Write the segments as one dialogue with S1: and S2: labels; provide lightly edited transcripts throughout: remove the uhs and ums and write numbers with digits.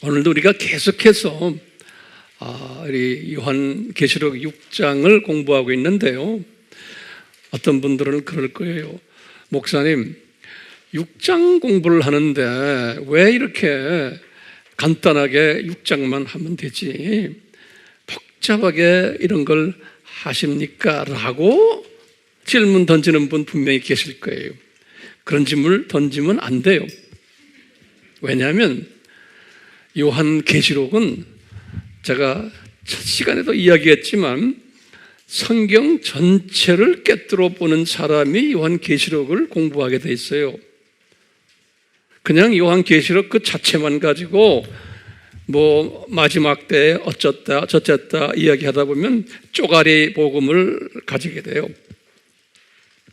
S1: 오늘도 우리가 계속해서 우리 요한계시록 6장을 공부하고 있는데요. 어떤 분들은 그럴 거예요. 목사님, 6장 공부를 하는데 왜 이렇게 간단하게 6장만 하면 되지 복잡하게 이런 걸 하십니까? 라고 질문 던지는 분 분명히 계실 거예요. 그런 질문을 던지면 안 돼요. 왜냐하면 요한계시록은 제가 첫 시간에도 이야기했지만 성경 전체를 꿰뚫어 보는 사람이 요한계시록을 공부하게 돼 있어요. 그냥 요한계시록 그 자체만 가지고 뭐 마지막 때 어쩌다 저쩌다 이야기하다 보면 쪼가리 복음을 가지게 돼요.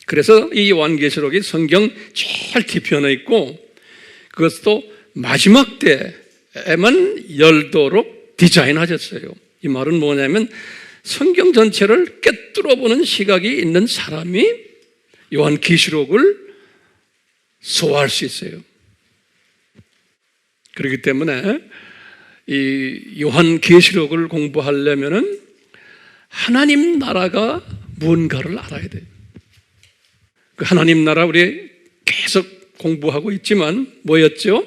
S1: 그래서 이 요한계시록이 성경 제일 뒤편에 있고 그것도 마지막 때에만 열도록 디자인하셨어요. 이 말은 뭐냐면 성경 전체를 꿰뚫어 보는 시각이 있는 사람이 요한계시록을 소화할 수 있어요. 그렇기 때문에 이 요한계시록을 공부하려면은 하나님 나라가 뭔가를 알아야 돼요. 그 하나님 나라 우리 계속 공부하고 있지만 뭐였죠?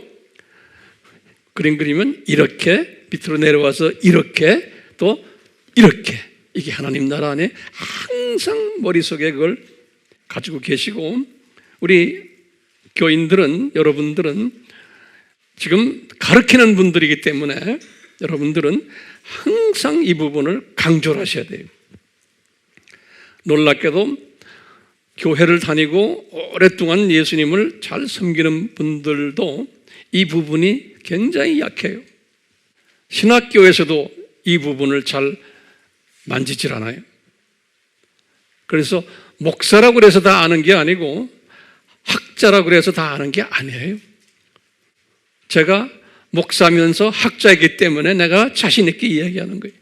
S1: 그림 그리면 이렇게 밑으로 내려와서 이렇게 또 이렇게 이게 하나님 나라 안에 항상 머릿속에 그걸 가지고 계시고 우리 교인들은 여러분들은 지금 가르치는 분들이기 때문에 여러분들은 항상 이 부분을 강조를 하셔야 돼요. 놀랍게도 교회를 다니고 오랫동안 예수님을 잘 섬기는 분들도 이 부분이 굉장히 약해요. 신학교에서도 이 부분을 잘 만지질 않아요. 그래서 목사라고 그래서 다 아는 게 아니고 학자라고 그래서 다 아는 게 아니에요. 제가 목사면서 학자이기 때문에 내가 자신 있게 이야기하는 거예요.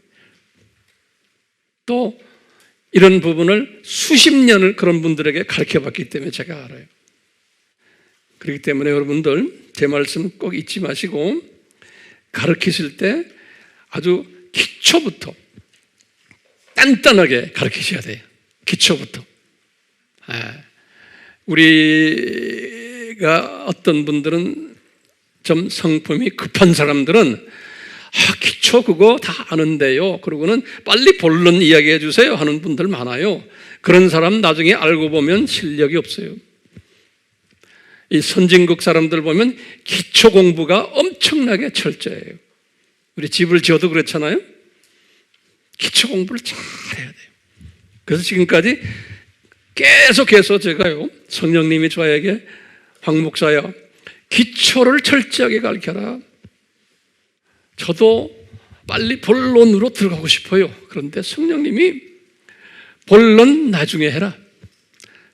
S1: 또 이런 부분을 수십 년을 그런 분들에게 가르쳐봤기 때문에 제가 알아요. 그렇기 때문에 여러분들 제 말씀 꼭 잊지 마시고 가르치실 때 아주 기초부터 단단하게 가르치셔야 돼요. 기초부터. 우리가 어떤 분들은 좀 성품이 급한 사람들은 기초 그거 다 아는데요. 그러고는 빨리 본론 이야기해 주세요 하는 분들 많아요. 그런 사람 나중에 알고 보면 실력이 없어요. 이 선진국 사람들 보면 기초 공부가 엄청나게 철저해요. 우리 집을 지어도 그렇잖아요. 기초 공부를 잘 해야 돼요. 그래서 지금까지 계속해서 제가요 성령님이 저에게 황 목사야 기초를 철저하게 가르쳐라. 저도 빨리 본론으로 들어가고 싶어요. 그런데 성령님이 본론 나중에 해라.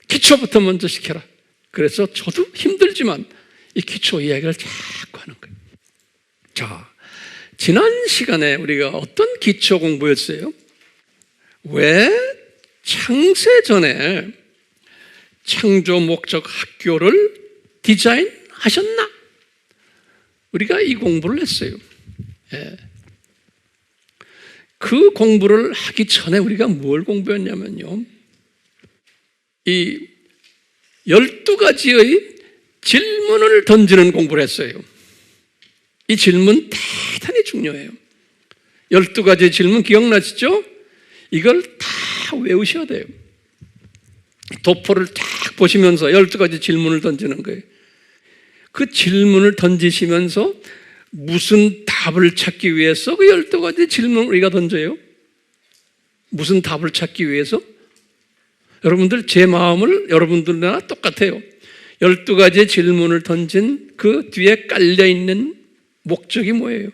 S1: 기초부터 먼저 시켜라. 그래서 저도 힘들지만 이 기초 이야기를 자꾸 하는 거예요. 자, 지난 시간에 우리가 어떤 기초 공부였어요? 왜 창세 전에 창조 목적 학교를 디자인하셨나? 우리가 이 공부를 했어요. 그 공부를 하기 전에 우리가 뭘 공부했냐면요. 이 12가지의 질문을 던지는 공부를 했어요. 이 질문 대단히 중요해요. 12가지 질문 기억나시죠? 이걸 다 외우셔야 돼요. 도포를 딱 보시면서 12가지 질문을 던지는 거예요. 그 질문을 던지시면서 무슨 답을 찾기 위해서 그 12가지 질문을 우리가 던져요? 무슨 답을 찾기 위해서? 여러분들 제 마음을 여러분들이나 똑같아요. 12가지 질문을 던진 그 뒤에 깔려있는 목적이 뭐예요?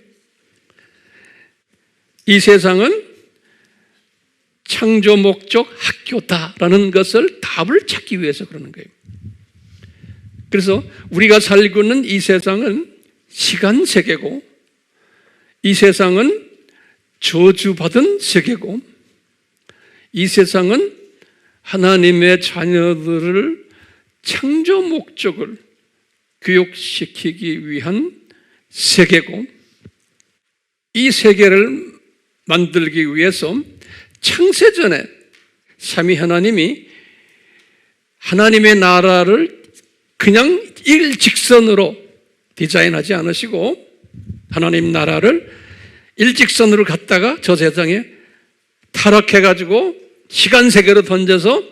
S1: 이 세상은 창조 목적 학교다라는 것을 답을 찾기 위해서 그러는 거예요. 그래서 우리가 살고 있는 이 세상은 시간 세계고 이 세상은 저주받은 세계고 이 세상은 하나님의 자녀들을 창조 목적을 교육시키기 위한 세계고 이 세계를 만들기 위해서 창세전에 삼위 하나님이 하나님의 나라를 그냥 일직선으로 디자인하지 않으시고 하나님 나라를 일직선으로 갔다가 저 세상에 타락해가지고 시간 세계로 던져서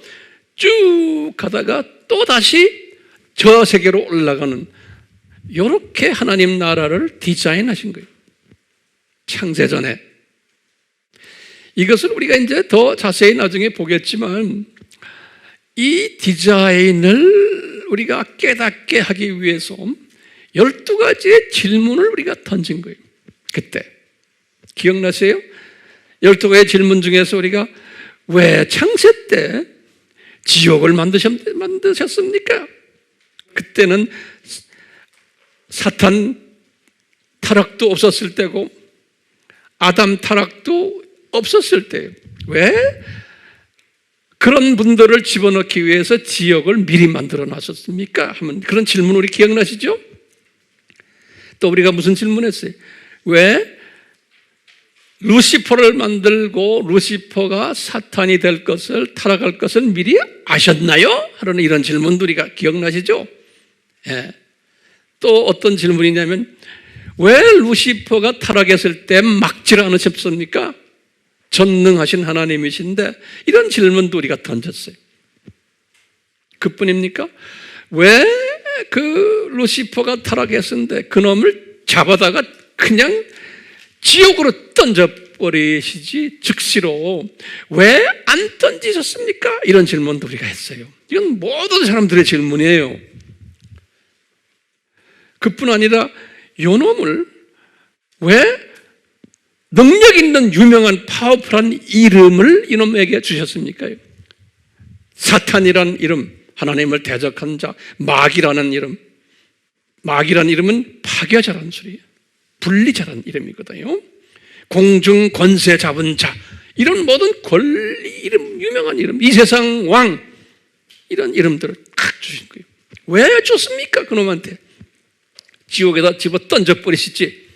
S1: 쭉 가다가 또 다시 저 세계로 올라가는 이렇게 하나님 나라를 디자인하신 거예요. 창세전에. 이것을 우리가 이제 더 자세히 나중에 보겠지만 이 디자인을 우리가 깨닫게 하기 위해서 12가지의 질문을 우리가 던진 거예요. 그때. 기억나세요? 12가지의 질문 중에서 우리가 왜 창세 때 지옥을 만드셨습니까? 그때는 사탄 타락도 없었을 때고 아담 타락도 없었을 때예요. 왜 그런 분들을 집어넣기 위해서 지옥을 미리 만들어 놨었습니까? 하면 그런 질문 우리 기억나시죠? 또 우리가 무슨 질문했어요? 왜 루시퍼를 만들고 루시퍼가 사탄이 될 것을 타락할 것을 미리 아셨나요? 하는 이런 질문도 우리가 기억나시죠? 예. 또 어떤 질문이냐면 왜 루시퍼가 타락했을 때 막지를 않으셨습니까? 전능하신 하나님이신데 이런 질문도 우리가 던졌어요. 그뿐입니까? 왜 그 루시퍼가 타락했는데 그놈을 잡아다가 그냥 지옥으로 던져버리시지 즉시로 왜 안 던지셨습니까? 이런 질문도 우리가 했어요. 이건 모든 사람들의 질문이에요. 그뿐 아니라 요놈을 왜 능력 있는 유명한 파워풀한 이름을 이놈에게 주셨습니까? 사탄이란 이름, 하나님을 대적한 자, 마귀라는 이름. 마귀라는 이름은 파괴자라는 소리예요. 분리자라는 이름이거든요. 공중 권세 잡은 자, 이런 모든 권리 이름, 유명한 이름, 이 세상 왕, 이런 이름들을 탁 주신 거예요. 왜 줬습니까? 그놈한테 지옥에다 집어 던져버리시지.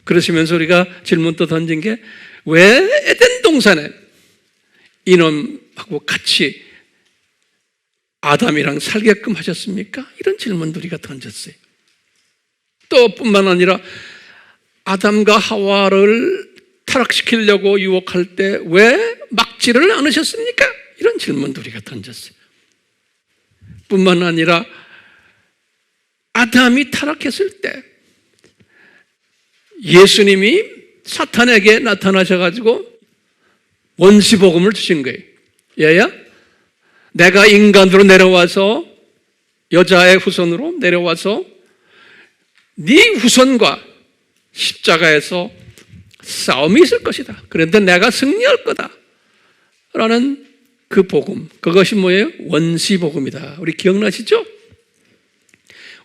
S1: 그러시면서 우리가 질문 또 던진 게 왜 에덴 동산에 이놈하고 같이 아담이랑 살게끔 하셨습니까? 이런 질문도 우리가 던졌어요. 또 뿐만 아니라 아담과 하와를 타락시키려고 유혹할 때 왜 막지를 않으셨습니까? 이런 질문도 우리가 던졌어요. 뿐만 아니라 아담이 타락했을 때 예수님이 사탄에게 나타나셔가지고 원시복음을 주신 거예요. 얘야, 내가 인간으로 내려와서 여자의 후손으로 내려와서 네 후손과 십자가에서 싸움이 있을 것이다. 그런데 내가 승리할 거다. 라는 그 복음, 그것이 뭐예요? 원시복음이다. 우리 기억나시죠?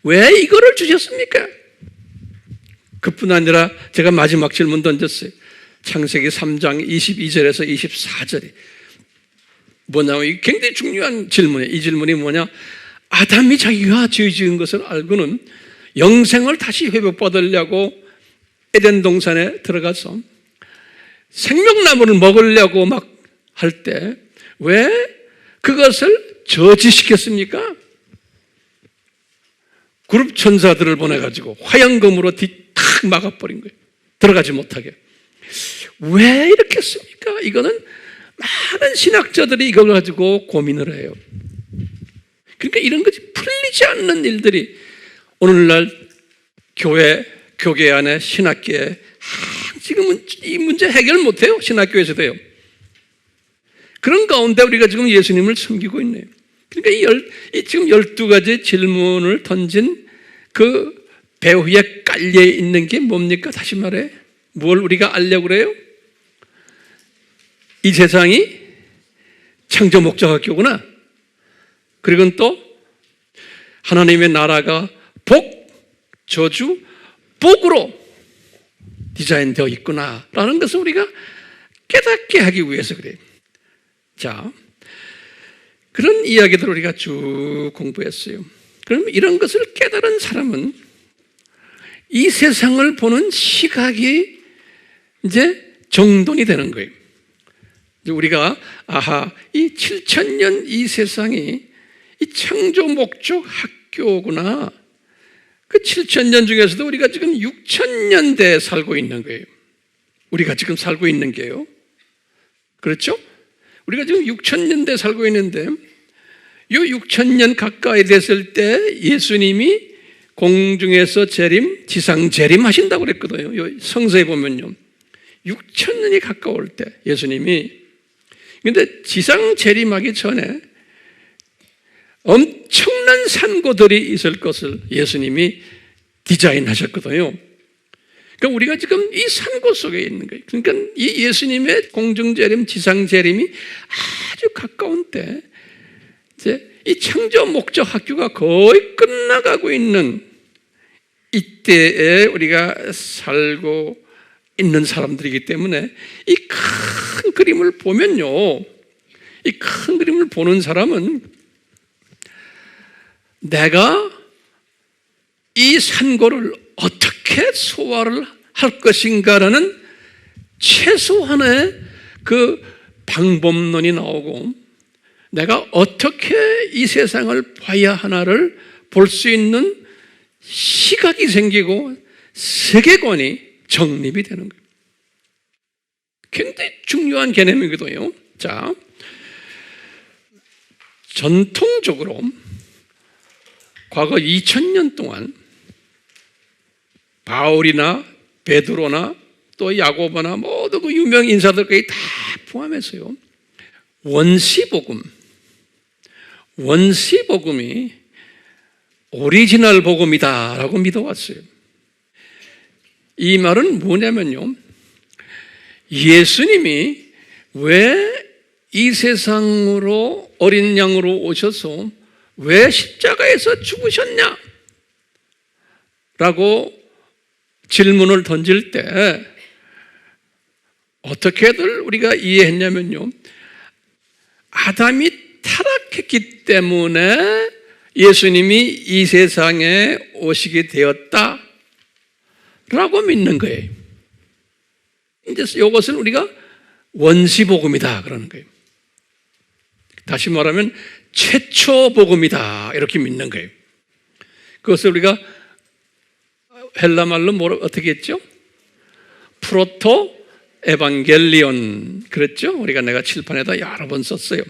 S1: 왜 이거를 주셨습니까? 그뿐 아니라 제가 마지막 질문 던졌어요. 창세기 3장 22절에서 24절에 뭐냐면 이게 굉장히 중요한 질문이에요. 이 질문이 뭐냐? 아담이 자기가 죄 지은 것을 알고는 영생을 다시 회복받으려고 에덴 동산에 들어가서 생명나무를 먹으려고 막 할 때 왜 그것을 저지시켰습니까? 그룹 천사들을 보내가지고 화양검으로 탁 막아버린 거예요. 들어가지 못하게. 왜 이렇게 했습니까? 이거는 많은 신학자들이 이걸 가지고 고민을 해요. 그러니까 이런 것이 풀리지 않는 일들이 오늘날 교계 안에 신학계에 지금은 이 문제 해결 못해요. 신학교에서도요. 그런 가운데 우리가 지금 예수님을 섬기고 있네요. 그러니까 지금 12가지 질문을 던진 그 배 위에 깔려 있는 게 뭡니까? 다시 말해, 뭘 우리가 알려고 그래요? 이 세상이 창조 목적학교구나. 그리고 또 하나님의 나라가 복, 저주, 복으로 디자인되어 있구나라는 것을 우리가 깨닫게 하기 위해서 그래요. 자, 그런 이야기들을 우리가 쭉 공부했어요. 그럼 이런 것을 깨달은 사람은 이 세상을 보는 시각이 이제 정돈이 되는 거예요. 우리가 이 7,000년 이 세상이 이 창조 목적 학교구나. 그 7,000년 중에서도 우리가 지금 6,000년대에 살고 있는 거예요. 우리가 지금 살고 있는 게요. 그렇죠? 우리가 지금 6,000년대에 살고 있는데 이 6,000년 가까이 됐을 때 예수님이 공중에서 재림, 지상 재림 하신다고 그랬거든요. 성서에 보면요. 6,000년이 가까울 때 예수님이, 근데 지상 재림하기 전에 엄청난 산고들이 있을 것을 예수님이 디자인하셨거든요. 그러니까 우리가 지금 이 산고 속에 있는 거예요. 그러니까 이 예수님의 공중재림, 지상재림이 아주 가까운 때, 이제 이 창조 목적 학교가 거의 끝나가고 있는 이때에 우리가 살고 있는 사람들이기 때문에 이 큰 그림을 보면요, 이 큰 그림을 보는 사람은 내가 이 산고를 어떻게 소화를 할 것인가라는 최소한의 그 방법론이 나오고, 내가 어떻게 이 세상을 봐야 하나를 볼 수 있는 시각이 생기고 세계관이 정립이 되는 거예요. 굉장히 중요한 개념이거든요. 자, 전통적으로 과거 2000년 동안 바울이나 베드로나 또 야고보나 모두 그 유명 인사들까지 다 포함해서요, 원시복음이 오리지널 복음이다라고 믿어왔어요. 이 말은 뭐냐면요, 예수님이 왜 이 세상으로 어린 양으로 오셔서 왜 십자가에서 죽으셨냐? 라고 질문을 던질 때 어떻게들 우리가 이해했냐면요, 아담이 타락했기 때문에 예수님이 이 세상에 오시게 되었다 라고 믿는 거예요. 이제 이것을 우리가 원시복음이다 그러는 거예요. 다시 말하면 최초 복음이다 이렇게 믿는 거예요. 그것을 우리가 헬라 말로 어떻게 했죠? 프로토 에반겔리온 그랬죠? 우리가 내가 칠판에다 여러 번 썼어요.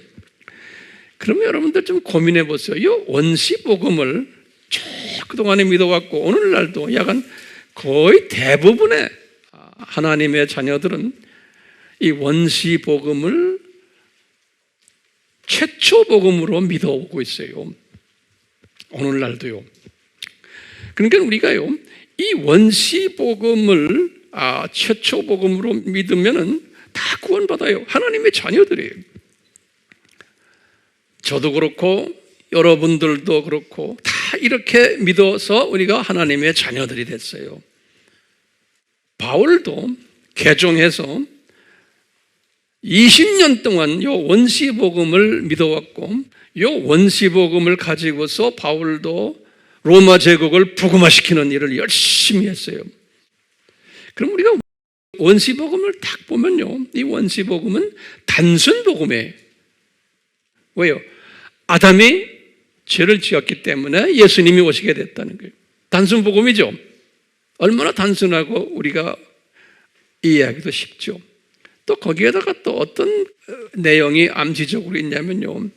S1: 그러면 여러분들 좀 고민해 보세요. 이 원시복음을 쭉 그동안에 믿어왔고 오늘날도 약간 거의 대부분의 하나님의 자녀들은 이 원시복음을 최초 복음으로 믿어오고 있어요. 오늘날도요. 그러니까 우리가요, 이 원시복음을 최초 복음으로 믿으면은 다 구원받아요. 하나님의 자녀들이에요. 저도 그렇고 여러분들도 그렇고 다 이렇게 믿어서 우리가 하나님의 자녀들이 됐어요. 바울도 개종해서 20년 동안 요 원시복음을 믿어왔고, 요 원시복음을 가지고서 바울도 로마 제국을 복음화시키는 일을 열심히 했어요. 그럼 우리가 원시복음을 딱 보면요, 이 원시복음은 단순 복음이에요. 왜요? 아담이 죄를 지었기 때문에 예수님이 오시게 됐다는 거예요. 단순 복음이죠. 얼마나 단순하고 우리가 이해하기도 쉽죠. 또 거기에다가 또 어떤 내용이 암시적으로 있냐면요,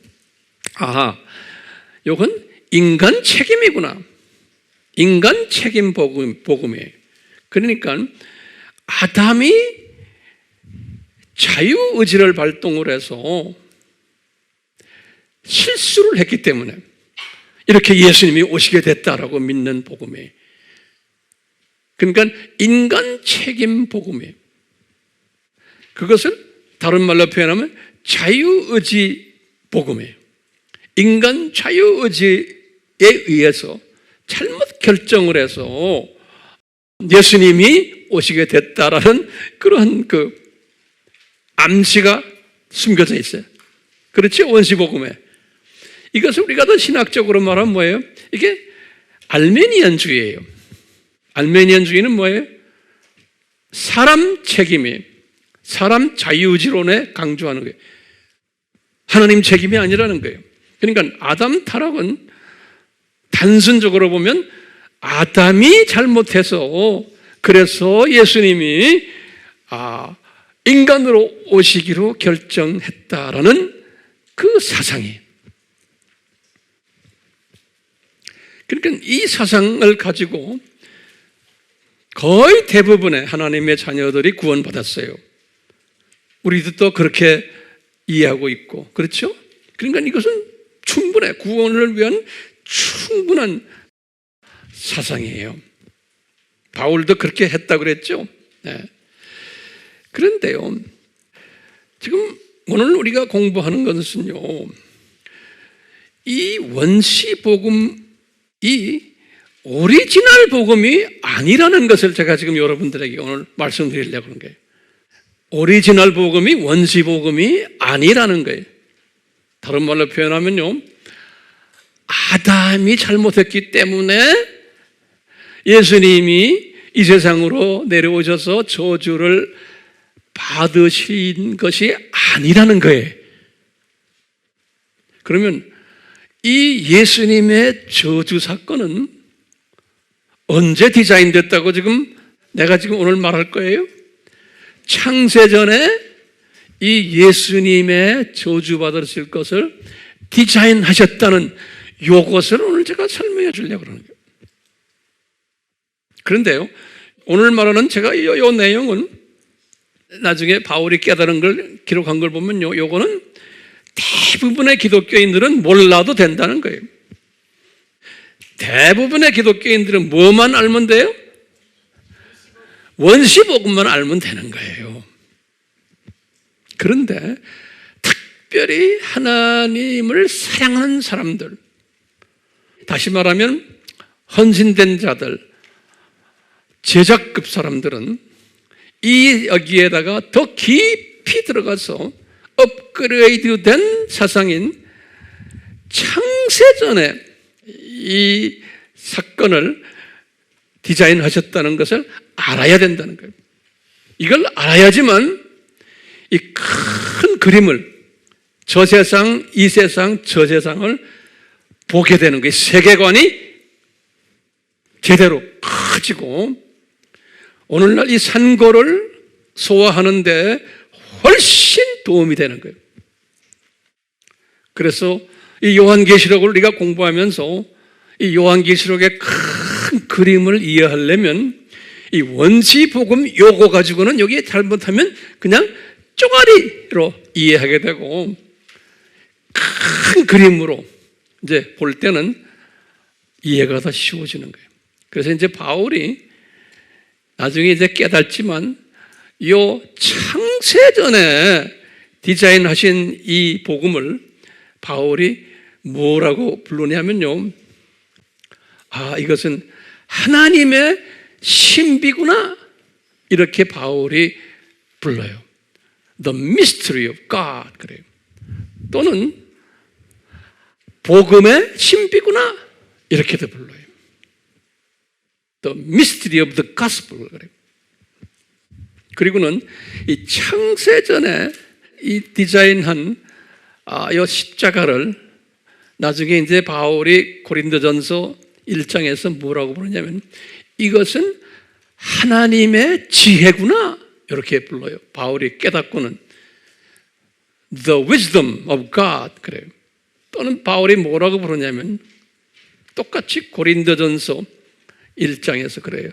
S1: 이건 인간 책임이구나. 인간 책임 복음이에요. 그러니까 아담이 자유의지를 발동을 해서 실수를 했기 때문에 이렇게 예수님이 오시게 됐다라고 믿는 복음이에요. 그러니까 인간 책임 복음이에요. 그것을 다른 말로 표현하면 자유의지 복음이에요. 인간 자유의지에 의해서 잘못 결정을 해서 예수님이 오시게 됐다라는 그런 그 암시가 숨겨져 있어요. 그렇지? 원시복음에. 이것을 우리가 더 신학적으로 말하면 뭐예요? 이게 알메니안주의예요. 알메니안 주의는 뭐예요? 사람 책임이, 사람 자유의지론에 강조하는 거예요. 하나님 책임이 아니라는 거예요. 그러니까 아담 타락은 단순적으로 보면 아담이 잘못해서 그래서 예수님이 인간으로 오시기로 결정했다라는 그 사상이에요. 그러니까 이 사상을 가지고 거의 대부분의 하나님의 자녀들이 구원받았어요. 우리도 또 그렇게 이해하고 있고, 그렇죠? 그러니까 이것은 충분해. 구원을 위한 충분한 사상이에요. 바울도 그렇게 했다고 그랬죠. 네. 그런데요, 지금 오늘 우리가 공부하는 것은요, 이 원시복음이 오리지널 복음이 아니라는 것을 제가 지금 여러분들에게 오늘 말씀드리려고 하는 거예요. 오리지널 복음이 원시복음이 아니라는 거예요. 다른 말로 표현하면요, 아담이 잘못했기 때문에 예수님이 이 세상으로 내려오셔서 저주를 받으신 것이 아니라는 거예요. 그러면 이 예수님의 저주 사건은 언제 디자인됐다고 내가 지금 오늘 말할 거예요? 창세전에 이 예수님의 저주받으실 것을 디자인하셨다는 이것을 오늘 제가 설명해 주려고 그러는 거예요. 그런데요, 오늘 말하는 제가 이 내용은 나중에 바울이 깨달은 걸 기록한 걸 보면요, 요거는 대부분의 기독교인들은 몰라도 된다는 거예요. 대부분의 기독교인들은 뭐만 알면 돼요? 원시복음만 알면 되는 거예요. 그런데 특별히 하나님을 사랑하는 사람들, 다시 말하면 헌신된 자들, 제자급 사람들은 여기에다가 더 깊이 들어가서 업그레이드된 사상인 창세전에 이 사건을 디자인하셨다는 것을 알아야 된다는 거예요. 이걸 알아야지만 이 큰 그림을, 저 세상, 이 세상, 저 세상을 보게 되는 거예요. 세계관이 제대로 커지고 오늘날 이 산고를 소화하는 데 훨씬 도움이 되는 거예요. 그래서 이 요한계시록을 우리가 공부하면서 이 요한계시록의 큰 그림을 이해하려면 이 원시복음 요거 가지고는 여기에 잘못하면 그냥 쪼가리로 이해하게 되고 큰 그림으로 이제 볼 때는 이해가 더 쉬워지는 거예요. 그래서 이제 바울이 나중에 이제 깨닫지만 요 창세전에 디자인하신 이 복음을 바울이 뭐라고 부르냐면요, 이것은 하나님의 신비구나, 이렇게 바울이 불러요. The mystery of God, 그래요. 또는 복음의 신비구나, 이렇게도 불러요. The mystery of the gospel, 그래요. 그리고는 이 창세전에 이 디자인한 이 십자가를 나중에 이제 바울이 고린도전서 1장에서 뭐라고 부르냐면 이것은 하나님의 지혜구나, 이렇게 불러요. 바울이 깨닫고는 The wisdom of God, 그래요. 또는 바울이 뭐라고 부르냐면 똑같이 고린도전서 1장에서 그래요.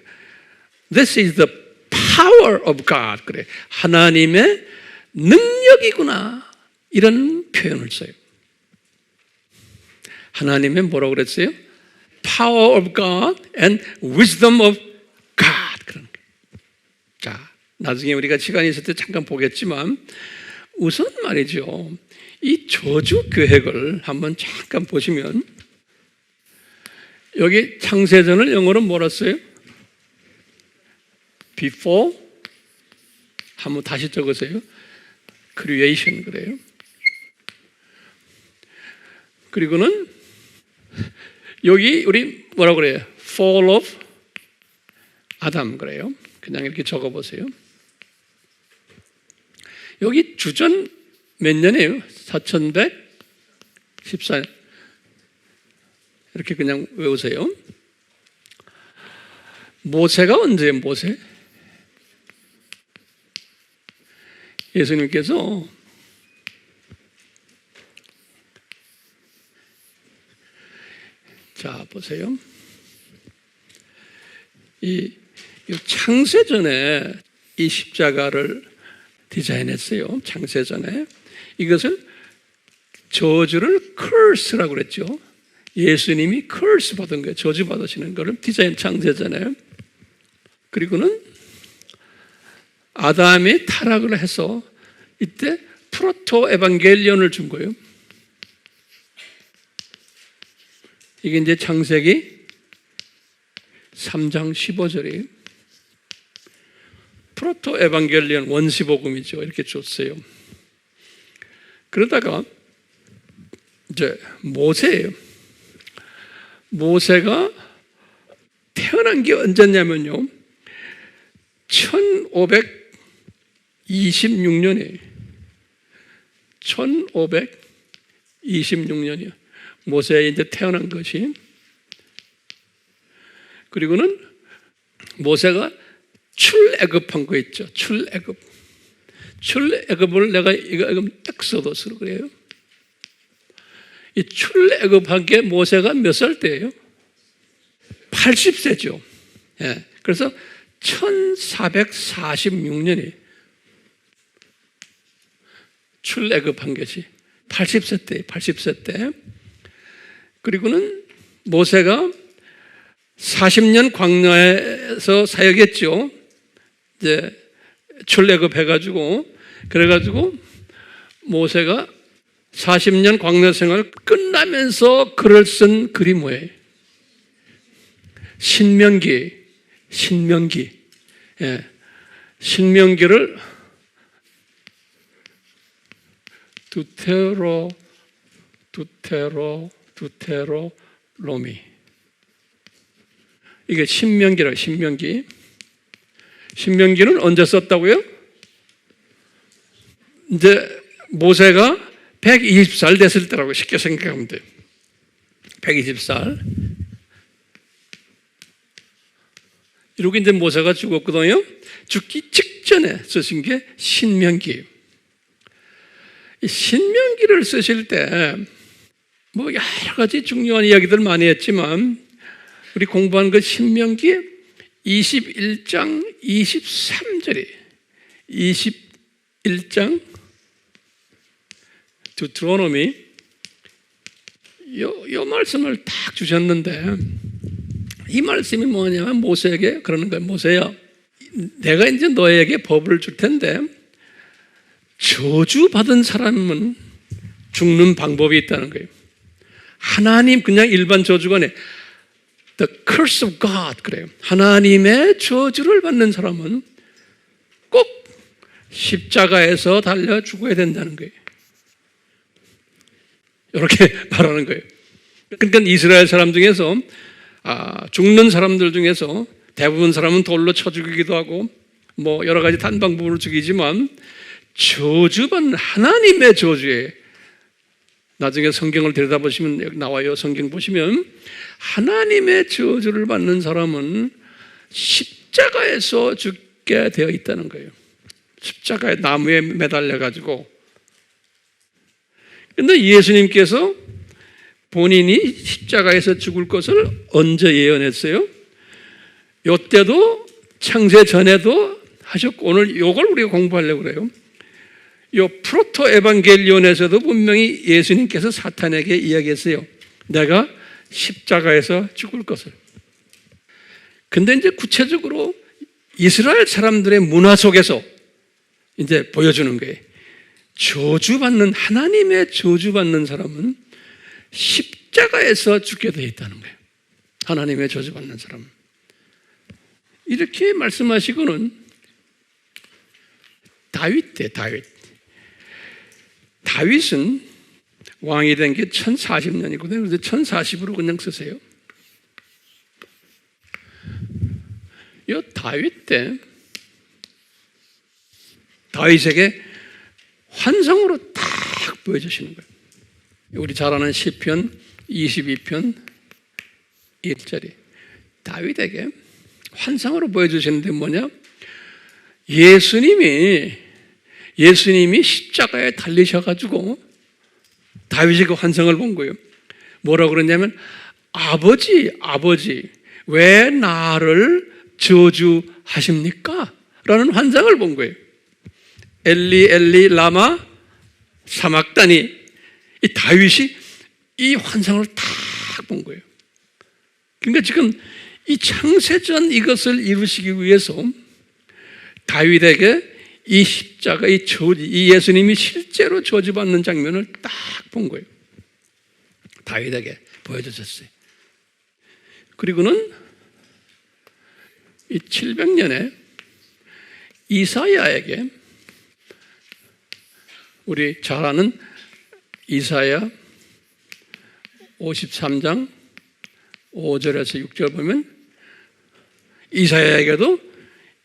S1: This is the power of God, 그래. 하나님의 능력이구나, 이런 표현을 써요. 하나님의 뭐라고 그랬어요? Power of God and wisdom of God, 그런 거예요. 자, 나중에 우리가 시간이 있을 때 잠깐 보겠지만 우선 말이죠, 이 저주 계획을 한번 잠깐 보시면 여기 창세전을 영어로 뭐라 써요? Before, 한번 다시 적으세요. Creation, 그래요. 그리고는 여기 우리 뭐라고 그래요? Fall of 아담 그래요. 그냥 이렇게 적어보세요. 여기 주전 몇 년이에요? 4114년. 이렇게 그냥 외우세요. 모세가 언제예요? 모세? 예수님께서 자 보세요. 이 창세전에 이 십자가를 디자인했어요. 창세전에 이것을 저주를 curse라고 그랬죠. 예수님이 curse 받은 거예요. 저주 받으시는 거를 디자인 창세전에. 그리고는 아담이 타락을 해서 이때 프로토 에반겔리온을 준 거예요. 이게 이제 창세기 3장 15절이에요. 프로토 에반겔리온 원시복음이죠. 이렇게 줬어요. 그러다가 이제 모세예요. 모세가 태어난 게 언제냐면요. 1526년이에요. 1526년이요. 모세가 이제 태어난 것이. 그리고는 모세가 출애굽한 거 있죠. 출애굽. 출애굽을 내가 이거 엑소더스로 그래요. 이 출애굽한 게 모세가 몇 살 때예요? 80세죠. 예. 그래서 1446년이 출애굽한 것이 80세 때, 80세 때. 그리고는 모세가 40년 광야에서 사역했죠. 이제 출애굽 해가지고, 그래가지고 모세가 40년 광야 생활 끝나면서 글을 쓴 글이 뭐예요? 신명기. 예. 신명기를 두테로노미. 이게 신명기라, 신명기. 신명기는 언제 썼다고요? 이제 모세가 120살 됐을 때라고 쉽게 생각하면 돼요. 120살. 이렇게 이제 모세가 죽었거든요. 죽기 직전에 쓰신 게 신명기예요. 이 신명기를 쓰실 때 뭐 여러 가지 중요한 이야기들 많이 했지만 우리 공부한 그 신명기 21장 23절이 21장 두트로노미 요 말씀을 딱 주셨는데 이 말씀이 뭐냐면 모세에게 그러는 거예요. 모세야, 내가 이제 너에게 법을 줄 텐데 저주받은 사람은 죽는 방법이 있다는 거예요. 하나님 그냥 일반 저주가 아니에요. The curse of God 그래요. 하나님의 저주를 받는 사람은 꼭 십자가에서 달려 죽어야 된다는 거예요. 이렇게 말하는 거예요. 그러니까 이스라엘 사람 중에서 죽는 사람들 중에서 대부분 사람은 돌로 쳐 죽이기도 하고 뭐 여러 가지 단방법으로 죽이지만 저주받는 하나님의 저주에 나중에 성경을 들여다보시면 여기 나와요. 성경 보시면 하나님의 저주를 받는 사람은 십자가에서 죽게 되어 있다는 거예요. 십자가에 나무에 매달려 가지고. 그런데 예수님께서 본인이 십자가에서 죽을 것을 언제 예언했어요? 이때도 창세 전에도 하셨고 오늘 이걸 우리가 공부하려고 그래요. 이 프로토 에반겔리온에서도 분명히 예수님께서 사탄에게 이야기했어요. 내가 십자가에서 죽을 것을. 근데 이제 구체적으로 이스라엘 사람들의 문화 속에서 이제 보여주는 거예요. 저주받는 하나님의 저주받는 사람은 십자가에서 죽게 되어 있다는 거예요. 하나님의 저주받는 사람은. 이렇게 말씀하시고는 다윗 때 다윗은 왕이 된 게 1040년이거든요. 그래서 1040으로 그냥 쓰세요. 이 다윗 때 다윗에게 환상으로 딱 보여주시는 거예요. 우리 잘 아는 시편 22편 1절이 다윗에게 환상으로 보여주시는데 뭐냐? 예수님이 십자가에 달리셔가지고 다윗이 그 환상을 본 거예요. 뭐라고 그러냐면 아버지 왜 나를 저주하십니까? 라는 환상을 본 거예요. 엘리 엘리 라마 사막다니. 이 다윗이 이 환상을 딱 본 거예요. 그러니까 지금 이 창세전 이것을 이루시기 위해서 다윗에게 이 십자가, 이 예수님이 실제로 저주받는 장면을 딱 본 거예요. 다윗에게 보여주셨어요. 그리고는 이 700년에 이사야에게, 우리 잘 아는 이사야 53장 5절에서 6절 보면 이사야에게도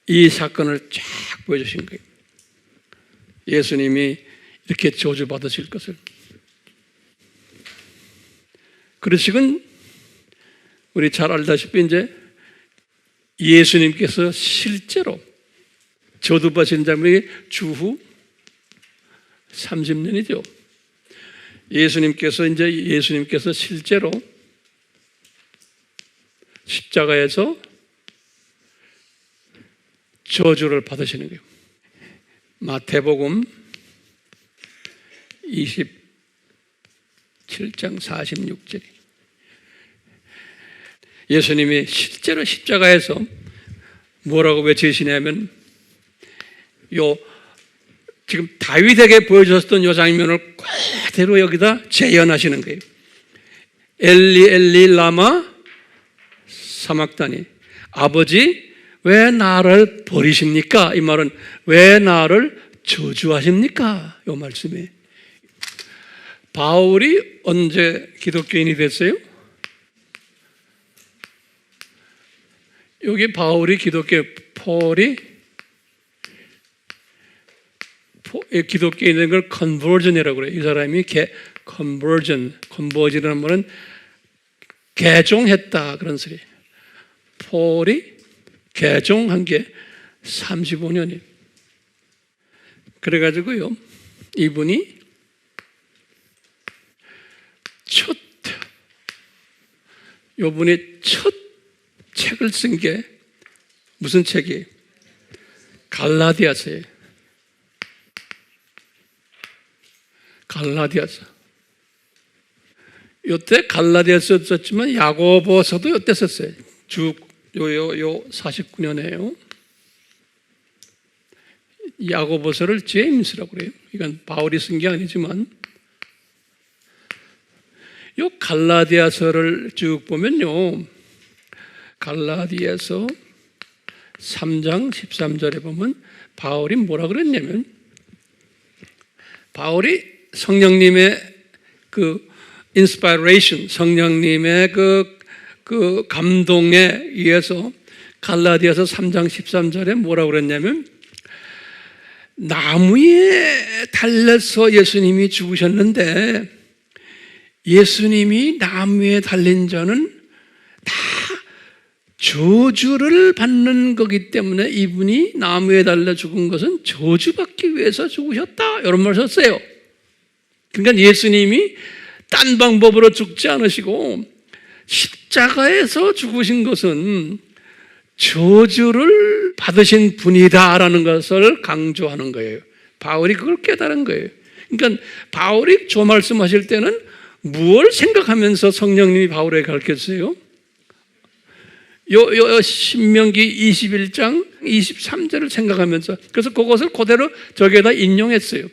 S1: 이 사건을 쫙 보여주신 거예요. 예수님이 이렇게 저주받으실 것을. 그러시군 우리 잘 알다시피 이제 예수님께서 실제로 저주받으신 장면이 주후 30년이죠. 예수님께서 실제로 십자가에서 저주를 받으시는 거예요. 마태복음 27장 46절이 예수님이 실제로 십자가에서 뭐라고 외치시냐면 지금 다윗에게 보여주셨던 이 장면을 그대로 여기다 재현하시는 거예요. 엘리 엘리 라마 사막다니. 아버지 왜 나를 버리십니까? 이 말은 왜 나를 저주하십니까? 이 말씀이. 바울이 언제 기독교인이 됐어요? 여기 바울이 폴이 기독교인이 된 걸 컨버전이라고 그래요. 이 사람이 컨버전이라는 말은 개종했다 그런 소리. 폴이 개종한 게 35년이에요. 그래가지고요, 이분이 첫 책을 쓴 게 무슨 책이에요? 갈라디아서예요. 갈라디아서. 이때 갈라디아서 썼지만 야고보서도 이때 썼어요. 요 49년에요. 야고보서를 제임스라고 그래요. 이건 바울이 쓴 게 아니지만 요 갈라디아서를 쭉 보면요, 갈라디아서 3장 13절에 보면 바울이 뭐라 그랬냐면, 바울이 성령님의 그 인스파이레이션, 성령님의 그 감동에 의해서 갈라디아서 3장 13절에 뭐라 그랬냐면, 나무에 달려서 예수님이 죽으셨는데 예수님이 나무에 달린 자는 다 저주를 받는 거기 때문에 이분이 나무에 달려 죽은 것은 저주받기 위해서 죽으셨다, 이런 말을 썼어요. 그러니까 예수님이 딴 방법으로 죽지 않으시고 십자가에서 죽으신 것은 저주를 받으신 분이다라는 것을 강조하는 거예요. 바울이 그걸 깨달은 거예요. 그러니까 바울이 저 말씀하실 때는 무엇을 생각하면서 성령님이 바울에게 가르쳤어요? 요 신명기 21장 23절을 생각하면서, 그래서 그것을 그대로 저기에다 인용했어요.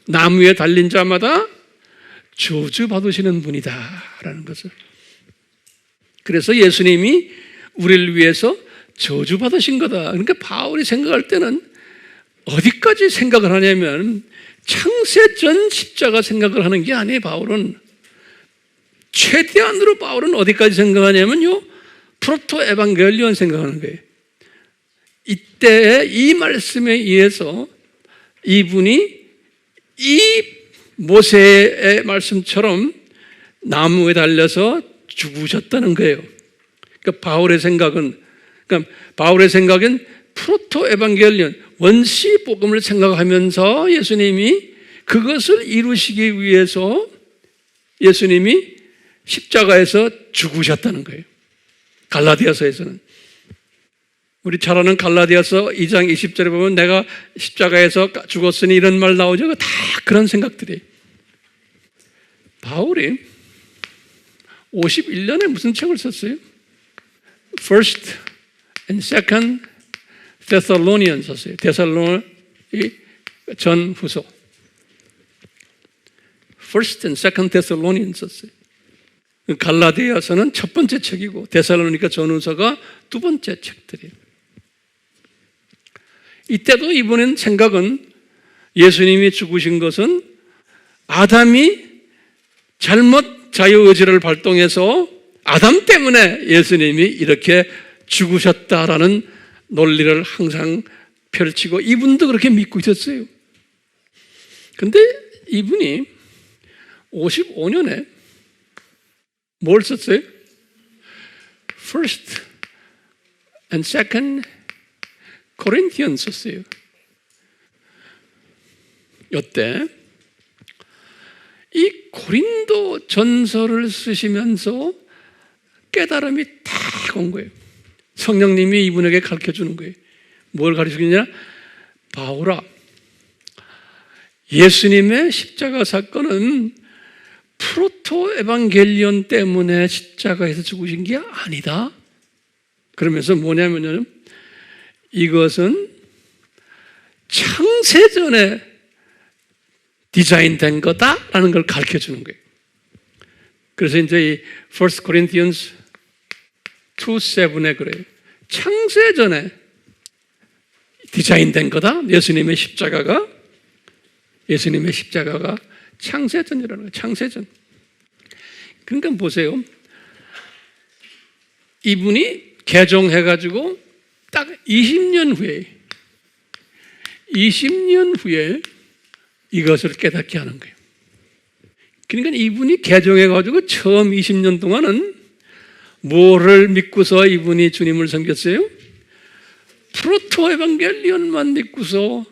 S1: 나무에 달린 자마다 저주 받으시는 분이다라는 것을. 그래서 예수님이 우리를 위해서 저주 받으신 거다. 그러니까 바울이 생각할 때는 어디까지 생각을 하냐면 창세전 십자가 생각을 하는 게 아니에요. 바울은 최대한으로 어디까지 생각하냐면요, 프로토 에반겔리온 생각하는 거예요. 이때 이 말씀에 의해서 이분이 이 모세의 말씀처럼 나무에 달려서 죽으셨다는 거예요. 그러니까 바울의 생각은 프로토 에반겔리온, 원시 복음을 생각하면서 예수님이 그것을 이루시기 위해서 예수님이 십자가에서 죽으셨다는 거예요. 갈라디아서에서는. 우리 잘 아는 갈라디아서 2장 20절에 보면 내가 십자가에서 죽었으니 이런 말 나오죠. 다 그런 생각들이. 바울이 51년에 무슨 책을 썼어요? First and Second Thessalonians 썼어요. 데살로니 전후서. First and Second Thessalonians 썼어요. 갈라디아서는 첫 번째 책이고 데살로니가 전후서가 두 번째 책들이에요. 이때도 이번엔 생각은 예수님이 죽으신 것은 아담이 잘못 자유의지를 발동해서 아담 때문에 예수님이 이렇게 죽으셨다라는 논리를 항상 펼치고 이분도 그렇게 믿고 있었어요. 근데 이분이 55년에 뭘 썼어요? First and Second Corinthians 썼어요. 이때 이 고린도 전서를 쓰시면서 깨달음이 딱 온 거예요. 성령님이 이분에게 가르쳐 주는 거예요. 뭘 가르쳐 주느냐? 바울아, 예수님의 십자가 사건은 프로토 에반겔리온 때문에 십자가에서 죽으신 게 아니다. 그러면서 뭐냐면요, 이것은 창세전에 디자인된 거다라는 걸 가르쳐 주는 거예요. 그래서 이제 이 1 Corinthians 2:7에 그래요. 창세전에 디자인된 거다. 예수님의 십자가가 창세전이라는 거예요. 창세전. 그러니까 보세요. 이분이 개종해가지고 딱 20년 후에 이것을 깨닫게 하는 거예요. 그러니까 이분이 개종해가지고 처음 20년 동안은 뭐를 믿고서 이분이 주님을 섬겼어요? 프로토 에반겔리온만 믿고서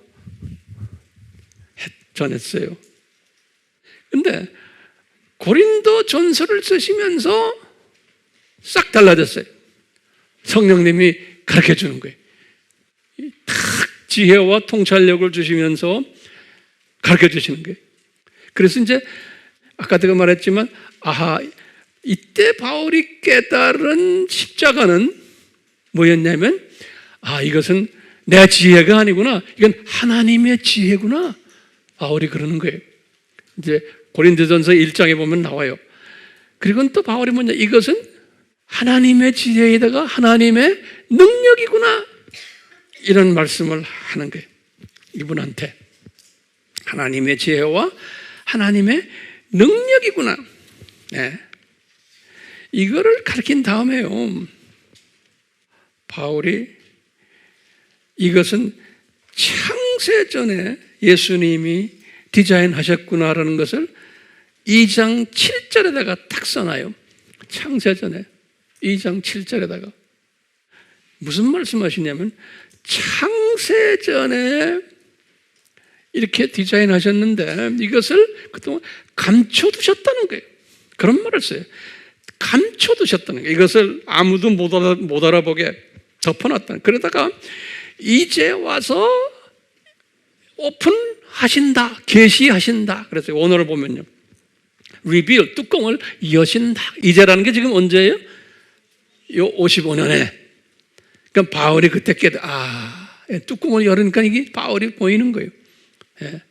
S1: 전했어요. 근데 고린도 전서를 쓰시면서 싹 달라졌어요. 성령님이 가르쳐 주는 거예요. 탁 지혜와 통찰력을 주시면서 가르쳐 주시는 거예요. 그래서 이제 아까 제가 말했지만 이때 바울이 깨달은 십자가는 뭐였냐면 이것은 내 지혜가 아니구나. 이건 하나님의 지혜구나. 바울이 그러는 거예요. 이제 고린도전서 1장에 보면 나와요. 그리고 또 바울이 뭐냐? 이것은 하나님의 지혜에다가 하나님의 능력이구나. 이런 말씀을 하는 거예요. 이분한테. 하나님의 지혜와 하나님의 능력이구나. 네. 이거를 가르친 다음에요. 바울이 이것은 창세전에 예수님이 디자인하셨구나라는 것을 2장 7절에다가 딱 써놔요. 창세전에 2장 7절에다가 무슨 말씀하시냐면 창세전에 이렇게 디자인하셨는데 이것을 그동안 감춰두셨다는 거예요. 그런 말을 써요. 감춰두셨다는 거예요. 이것을 아무도 못 알아보게 덮어놨다는. 그러다가 이제 와서 오픈하신다, 계시하신다. 그래서 오늘을 보면요, 리빌, 뚜껑을 여신다. 이제라는 게 지금 언제예요? 요 55년에. 그러니까 바울이 그때 뚜껑을 열으니까 이게 바울이 보이는 거예요. 예.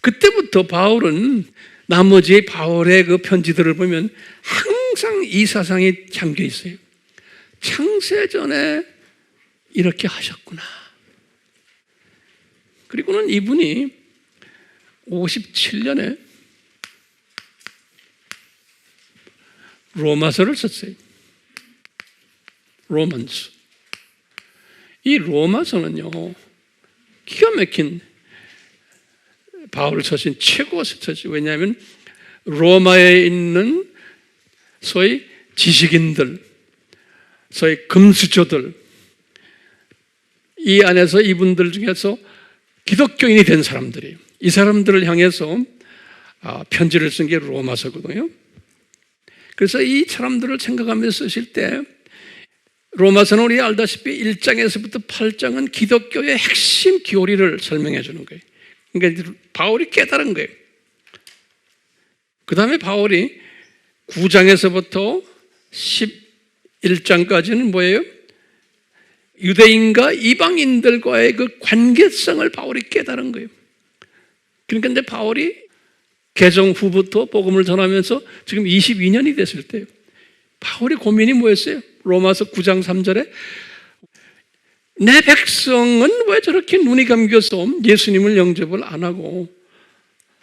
S1: 그때부터 바울은 나머지 바울의 그 편지들을 보면 항상 이 사상이 잠겨 있어요. 창세전에 이렇게 하셨구나. 그리고는 이분이 57년에 로마서를 썼어요. 로만스. 이 로마서는요, 기가 막힌 바울 서신 최고 서신. 왜냐하면 로마에 있는 소위 지식인들, 소위 금수저들, 이 안에서 이분들 중에서 기독교인이 된 사람들이, 이 사람들을 향해서 편지를 쓴 게 로마서거든요. 그래서 이 사람들을 생각하면서 쓰실 때 로마서는 우리 알다시피 1장에서부터 8장은 기독교의 핵심 교리를 설명해 주는 거예요. 그러니까 바울이 깨달은 거예요. 그 다음에 바울이 9장에서부터 11장까지는 뭐예요? 유대인과 이방인들과의 그 관계성을 바울이 깨달은 거예요. 그러니까 이제 바울이 개정 후부터 복음을 전하면서 지금 22년이 됐을 때요, 바울의 고민이 뭐였어요? 로마서 9장 3절에 내 백성은 왜 저렇게 눈이 감겨서 예수님을 영접을 안 하고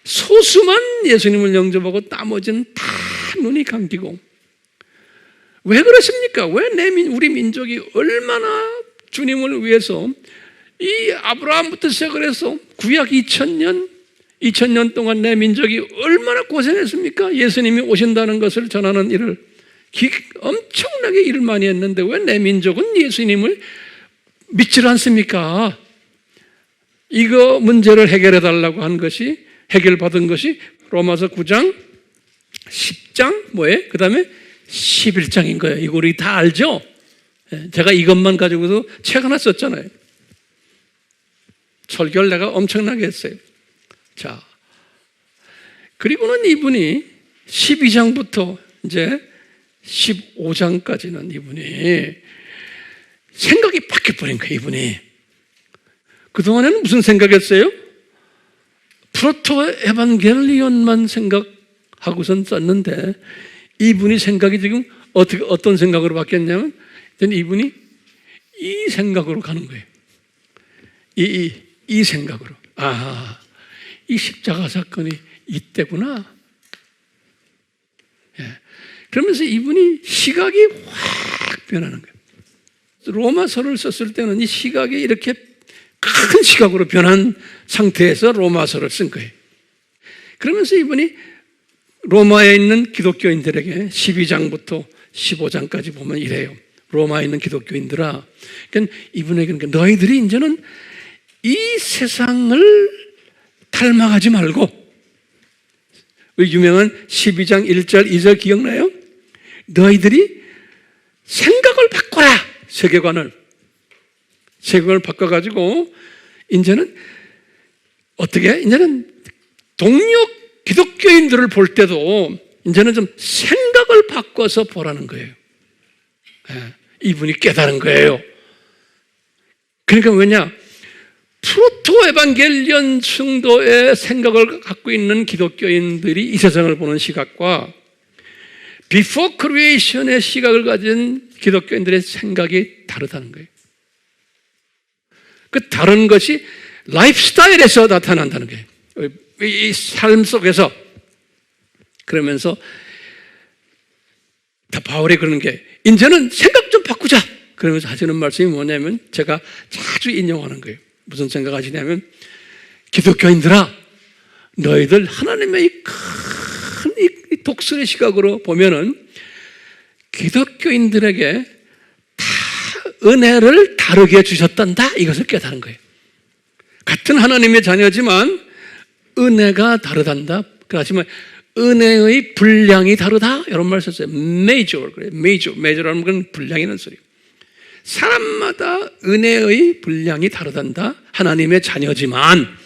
S1: 소수만 예수님을 영접하고 나머지는 다 눈이 감기고, 왜 그렇습니까? 왜 우리 민족이 얼마나 주님을 위해서 이 아브라함부터 시작을 해서 구약 2000년 동안 내 민족이 얼마나 고생했습니까? 예수님이 오신다는 것을 전하는 일을 엄청나게 일을 많이 했는데 왜 내 민족은 예수님을 믿질 않습니까? 이거 문제를 해결해 달라고 한 것이, 해결받은 것이 로마서 9장, 10장, 뭐예요? 그 다음에 11장인 거예요. 이거 우리 다 알죠? 제가 이것만 가지고도 책 하나 썼잖아요. 설교를 내가 엄청나게 했어요. 자, 그리고는 이분이 12장부터 이제 15장까지는 이분이 생각이 바뀌어버린 거예요. 이분이 그동안에는 무슨 생각했어요? 프로토 에반겔리온만 생각하고선 썼는데 이분이 생각이 지금 어떤 생각으로 바뀌었냐면 이분이 이 생각으로 가는 거예요. 이 생각으로. 이 십자가 사건이 이때구나. 예. 그러면서 이분이 시각이 확 변하는 거예요. 로마서를 썼을 때는 이 시각이 이렇게 큰 시각으로 변한 상태에서 로마서를 쓴 거예요. 그러면서 이분이 로마에 있는 기독교인들에게 12장부터 15장까지 보면 이래요. 로마에 있는 기독교인들아, 그러니까 이분에게 너희들이 이제는 이 세상을 닮아가지 말고, 유명한 12장 1절 2절 기억나요? 너희들이 생각을 바꿔라. 세계관을 바꿔가지고 이제는 어떻게? 이제는 동료 기독교인들을 볼 때도 이제는 좀 생각을 바꿔서 보라는 거예요. 이분이 깨달은 거예요. 그러니까 왜냐? 프로토 에반겔리온 성도의 생각을 갖고 있는 기독교인들이 이 세상을 보는 시각과 비포 크리에이션의 시각을 가진 기독교인들의 생각이 다르다는 거예요. 그 다른 것이 라이프 스타일에서 나타난다는 거예요. 이 삶 속에서. 그러면서 다 바울이 그러는 게 이제는 생각 좀 바꾸자. 그러면서 하시는 말씀이 뭐냐면 제가 자주 인용하는 거예요. 무슨 생각하시냐면 기독교인들아, 너희들 하나님의 이 큰 독설의 시각으로 보면은 기독교인들에게 다 은혜를 다르게 주셨단다. 이것을 깨달은 거예요. 같은 하나님의 자녀지만 은혜가 다르단다. 하지만 은혜의 분량이 다르다. 이런 말 썼어요. major. 그래요. major라는 건 분량이라는 소리예요. 사람마다 은혜의 분량이 다르단다. 하나님의 자녀지만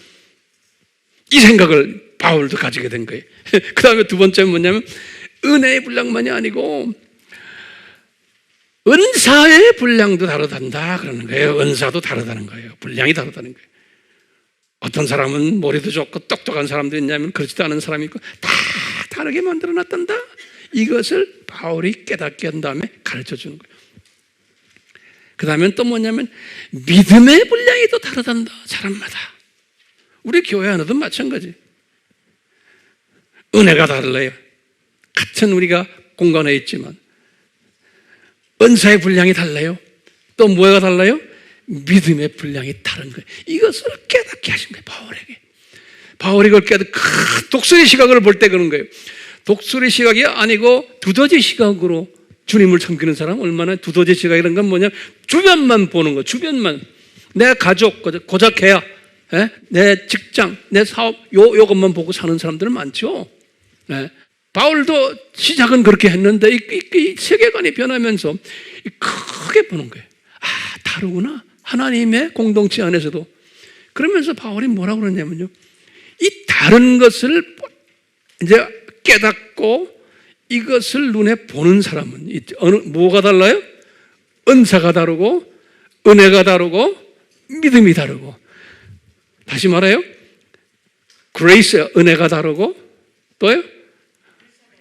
S1: 이 생각을 바울도 가지게 된 거예요. 그 다음에 두 번째는 뭐냐면 은혜의 분량만이 아니고 은사의 분량도 다르단다 그러는 거예요. 은사도 다르다는 거예요. 분량이 다르다는 거예요. 어떤 사람은 머리도 좋고 똑똑한 사람도 있냐면 그렇지도 않은 사람이 있고 다 다르게 만들어놨단다. 이것을 바울이 깨닫게 한 다음에 가르쳐 주는 거예요. 그 다음엔 또 뭐냐면 믿음의 분량이 또 다르단다. 사람마다. 우리 교회 안에도 마찬가지. 은혜가 달라요. 같은 우리가 공간에 있지만 은사의 분량이 달라요. 또 뭐가 달라요? 믿음의 분량이 다른 거예요. 이것을 깨닫게 하신 거예요, 바울에게. 바울이 그걸 깨닫고 독수리 시각을 볼 때 그런 거예요. 독수리 시각이 아니고 두더지 시각으로 주님을 섬기는 사람 얼마나 두더지 시각이라는 건 뭐냐? 주변만 보는 거, 주변만. 내 가족, 고작 해야, 내 직장, 내 사업, 요것만 보고 사는 사람들은 많죠. 바울도 시작은 그렇게 했는데 이 세계관이 변하면서 크게 보는 거예요. 아, 다르구나. 하나님의 공동체 안에서도. 그러면서 바울이 뭐라고 그러냐면요. 이 다른 것을 이제 깨닫고 이것을 눈에 보는 사람은 뭐가 달라요? 은사가 다르고 은혜가 다르고 믿음이 다르고. 다시 말해요. grace, 은혜가 다르고 또요?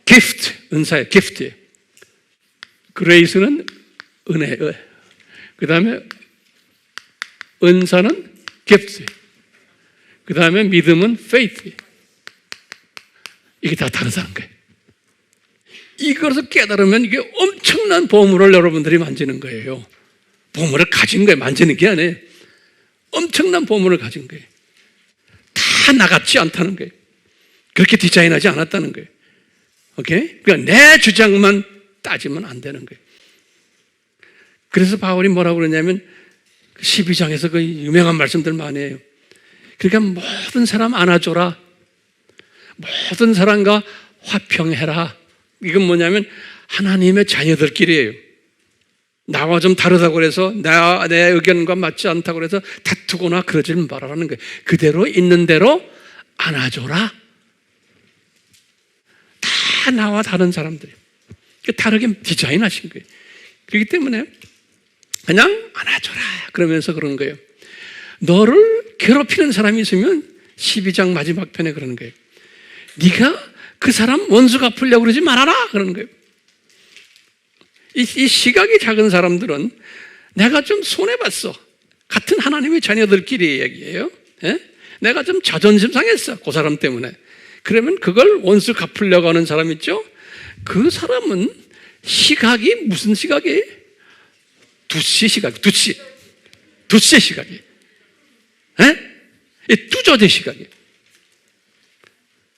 S1: gift, 은사예요. gift예요. grace는 은혜. 그 다음에 은사는 gift. 그 다음에 믿음은 faith. 이게 다 다르다는 거예요. 이것을 깨달으면 이게 엄청난 보물을 여러분들이 만지는 거예요. 보물을 가진 거예요. 만지는 게 아니에요. 엄청난 보물을 가진 거예요. 다 나같지 않다는 거예요. 그렇게 디자인하지 않았다는 거예요. 오케이? 그러니까 내 주장만 따지면 안 되는 거예요. 그래서 바울이 뭐라고 그러냐면 12장에서 그 유명한 말씀들 많이 해요. 그러니까 모든 사람 안아줘라. 모든 사람과 화평해라. 이건 뭐냐면 하나님의 자녀들끼리예요. 나와 좀 다르다고 그래서 내 의견과 맞지 않다고 그래서 다투거나 그러지 말라는 거예요. 그대로 있는 대로 안아줘라. 다 나와 다른 사람들이에요. 다르게 디자인하신 거예요. 그렇기 때문에 그냥 안아줘라 그러면서 그러는 거예요. 너를 괴롭히는 사람이 있으면 12장 마지막 편에 그러는 거예요. 네가 그 사람 원수 갚으려고 그러지 말아라 그러는 거예요. 이 시각이 작은 사람들은 내가 좀 손해봤어. 같은 하나님의 자녀들끼리 얘기해요. 내가 좀 자존심 상했어. 그 사람 때문에. 그러면 그걸 원수 갚으려고 하는 사람 있죠? 그 사람은 시각이 무슨 시각이에요? 두씨 시각, 두씨의 시각이에요. 뚜저대 시각이에요.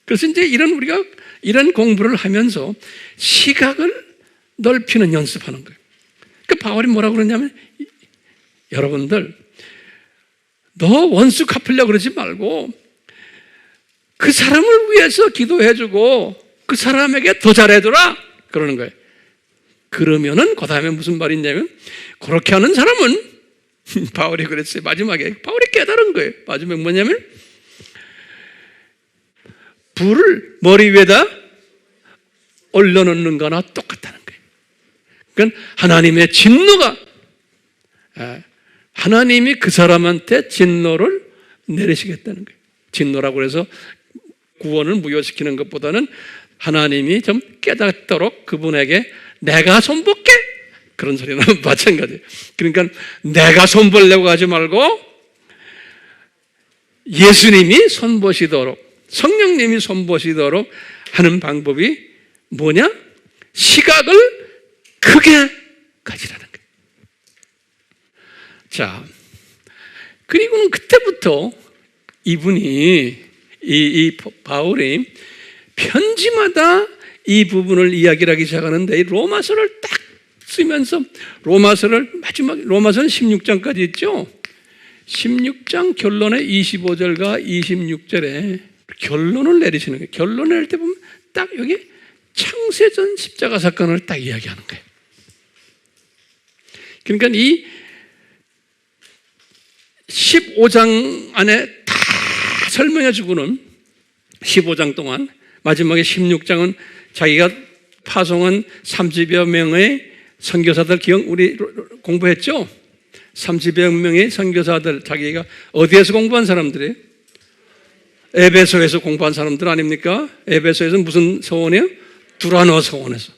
S1: 그래서 이제 우리가 이런 공부를 하면서 시각을 넓히는 연습하는 거예요. 그 바울이 뭐라고 그러냐면 여러분들 너 원수 갚으려고 그러지 말고 그 사람을 위해서 기도해주고 그 사람에게 더 잘해줘라 그러는 거예요. 그러면은 그 다음에 무슨 말이 있냐면 그렇게 하는 사람은 바울이 그랬어요. 마지막에 바울이 깨달은 거예요. 마지막에 뭐냐면 불을 머리 위에다 올려놓는 거나 똑같다는 거예요. 그러니까 하나님의 진노가 하나님이 그 사람한테 진노를 내리시겠다는 거예요. 진노라고 해서 구원을 무효시키는 것보다는 하나님이 좀 깨닫도록 그분에게 내가 손볼게 그런 소리는 마찬가지예요. 그러니까 내가 손보려고 하지 말고 예수님이 손보시도록 성령님이 손보시도록 하는 방법이 뭐냐? 시각을 크게 가지라는 거예요. 자, 그리고는 그때부터 이분이 이 바울이 편지마다 이 부분을 이야기를 하기 시작하는데 이 로마서를 딱 쓰면서 로마서는 16장까지 있죠. 16장 결론의 25절과 26절에 결론을 내리시는 거예요. 결론을 낼 때 보면 딱 여기 창세전 십자가 사건을 딱 이야기하는 거예요. 그러니까 이 15장 안에 다 설명해 주고는 15장 동안 마지막에 16장은 자기가 파송한 30여 명의 선교사들 우리 공부했죠? 30여 명의 선교사들 자기가 어디에서 공부한 사람들이에요? 에베소에서 공부한 사람들 아닙니까? 에베소에서 무슨 서원이에요? 두라노 서원에서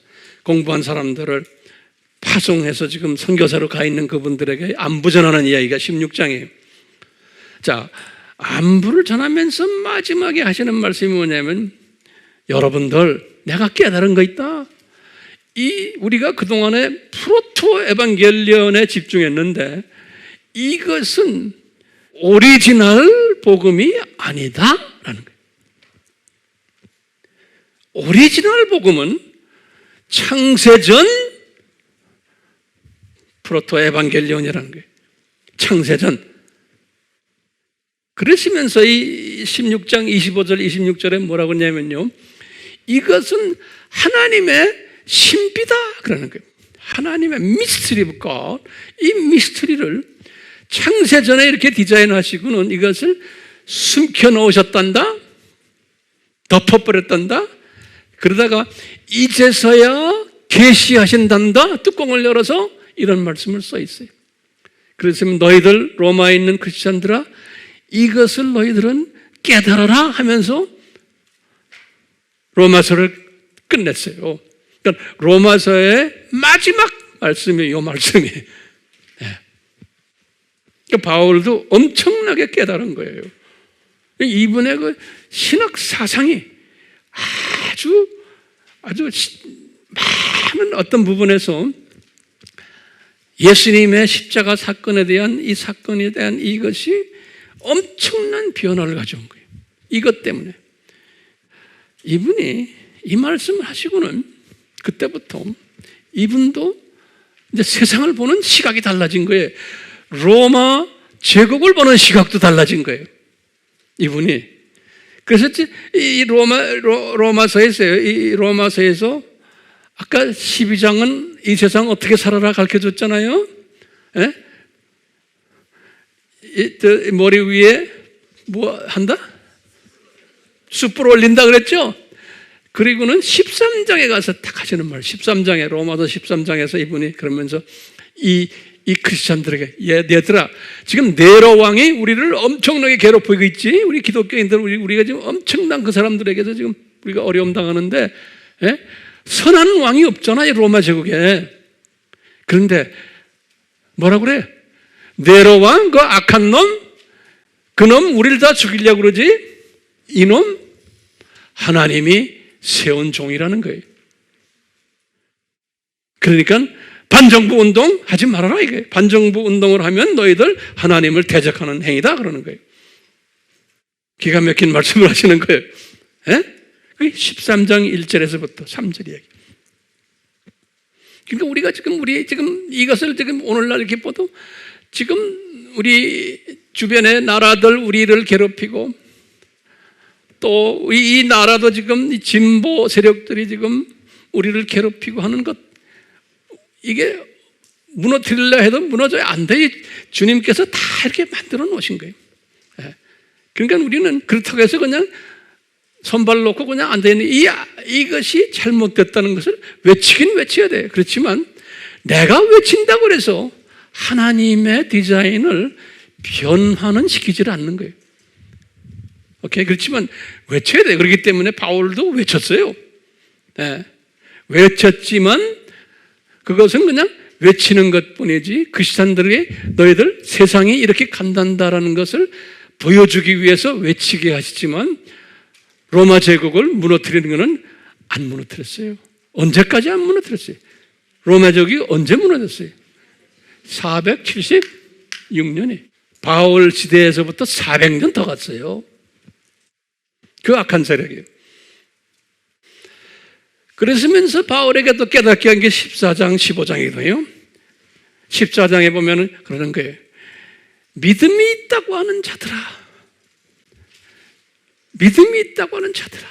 S1: 공부한 사람들을 파송해서 지금 선교사로 가 있는 그분들에게 안부 전하는 이야기가 16장이에요. 자, 안부를 전하면서 마지막에 하시는 말씀이 뭐냐면 여러분들 내가 깨달은 거 있다. 우리가 그동안에 프로토 에반겔리온에 집중했는데 이것은 오리지널 복음이 아니다라는 거예요. 오리지널 복음은 창세전 프로토 에반겔리온이라는 거예요. 창세전. 그러시면서 이 16장 25절 26절에 뭐라고 했냐면요, 이것은 하나님의 신비다 그러는 거예요. 하나님의 미스터리 오브 갓. 이 미스터리를 창세전에 이렇게 디자인하시고는 이것을 숨겨 놓으셨단다, 덮어버렸단다, 그러다가 이제서야 계시하신단다, 뚜껑을 열어서 이런 말씀을 써 있어요. 그래서 너희들 로마에 있는 크리스찬들아, 이것을 너희들은 깨달아라 하면서 로마서를 끝냈어요. 그러니까 로마서의 마지막 말씀이 이 말씀이에요. 네. 그러니까 바울도 엄청나게 깨달은 거예요. 이분의 그 신학 사상이 아주 많은 어떤 부분에서 예수님의 십자가 사건에 대한 이 사건에 대한 이것이 엄청난 변화를 가져온 거예요. 이것 때문에 이분이 이 말씀을 하시고는 그때부터 이분도 이제 세상을 보는 시각이 달라진 거예요. 로마 제국을 보는 시각도 달라진 거예요. 이분이. 그래서 이 로마서에서요. 이 로마서에서 아까 12장은 이 세상 어떻게 살아라 가르쳐줬잖아요. 예? 머리 위에 뭐 한다? 숯불 올린다 그랬죠? 그리고는 13장에 가서 딱 하시는 말, 13장에, 로마서 13장에서 이분이 그러면서 이 크리스찬들에게, 얘들아, 지금 네로 왕이 우리를 엄청나게 괴롭히고 있지? 우리 기독교인들, 우리가 지금 엄청난 그 사람들에게서 지금 우리가 어려움 당하는데, 예? 선한 왕이 없잖아, 이 로마 제국에. 그런데 뭐라 그래? 네로 왕, 그 악한 놈, 그놈 우리를 다 죽이려고 그러지? 이놈 하나님이 세운 종이라는 거예요. 그러니까 반정부 운동 하지 말아라 이거예요. 반정부 운동을 하면 너희들 하나님을 대적하는 행위다 그러는 거예요. 기가 막힌 말씀을 하시는 거예요. 예? 13장 1절에서부터 3절 이야기. 그러니까 우리가 지금 이것을 지금 오늘날 이렇게 봐도 지금 우리 주변의 나라들 우리를 괴롭히고 또 이 나라도 지금 진보 세력들이 지금 우리를 괴롭히고 하는 것, 이게 무너뜨리려 해도 무너져야 안 돼. 주님께서 다 이렇게 만들어 놓으신 거예요. 그러니까 우리는 그렇다고 해서 그냥 손발 놓고 그냥 앉아있는 이것이 잘못됐다는 것을 외치긴 외쳐야 돼요. 그렇지만 내가 외친다고 해서 하나님의 디자인을 변화는 시키지 않는 거예요. 오케이? 그렇지만 외쳐야 돼요. 그렇기 때문에 바울도 외쳤어요. 네. 외쳤지만 그것은 그냥 외치는 것 뿐이지 크리스찬들에게 너희들 세상이 이렇게 간단다라는 것을 보여주기 위해서 외치게 하시지만 로마 제국을 무너뜨리는 것은 안 무너뜨렸어요. 언제까지 안 무너뜨렸어요? 로마 제국이 언제 무너졌어요? 476년에 바울 시대에서부터 400년 더 갔어요. 그 악한 세력이에요. 그랬으면서 바울에게 또 깨닫게 한 게 14장 15장이거든요 14장에 보면 그러는 거예요. 믿음이 있다고 하는 자들아, 믿음이 있다고 하는 자들아,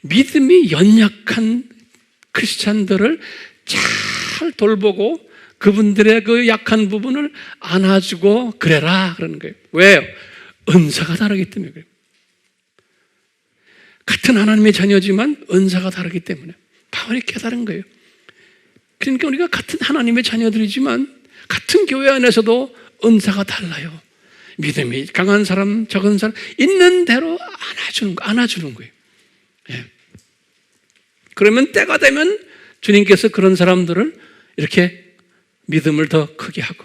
S1: 믿음이 연약한 크리스찬들을 잘 돌보고 그분들의 그 약한 부분을 안아주고 그래라 그러는 거예요. 왜요? 은사가 다르기 때문에 그래요. 같은 하나님의 자녀지만 은사가 다르기 때문에 바울이 깨달은 거예요. 그러니까 우리가 같은 하나님의 자녀들이지만 같은 교회 안에서도 은사가 달라요. 믿음이 강한 사람, 적은 사람 있는 대로 안아주는 거예요. 예. 그러면 때가 되면 주님께서 그런 사람들을 이렇게 믿음을 더 크게 하고,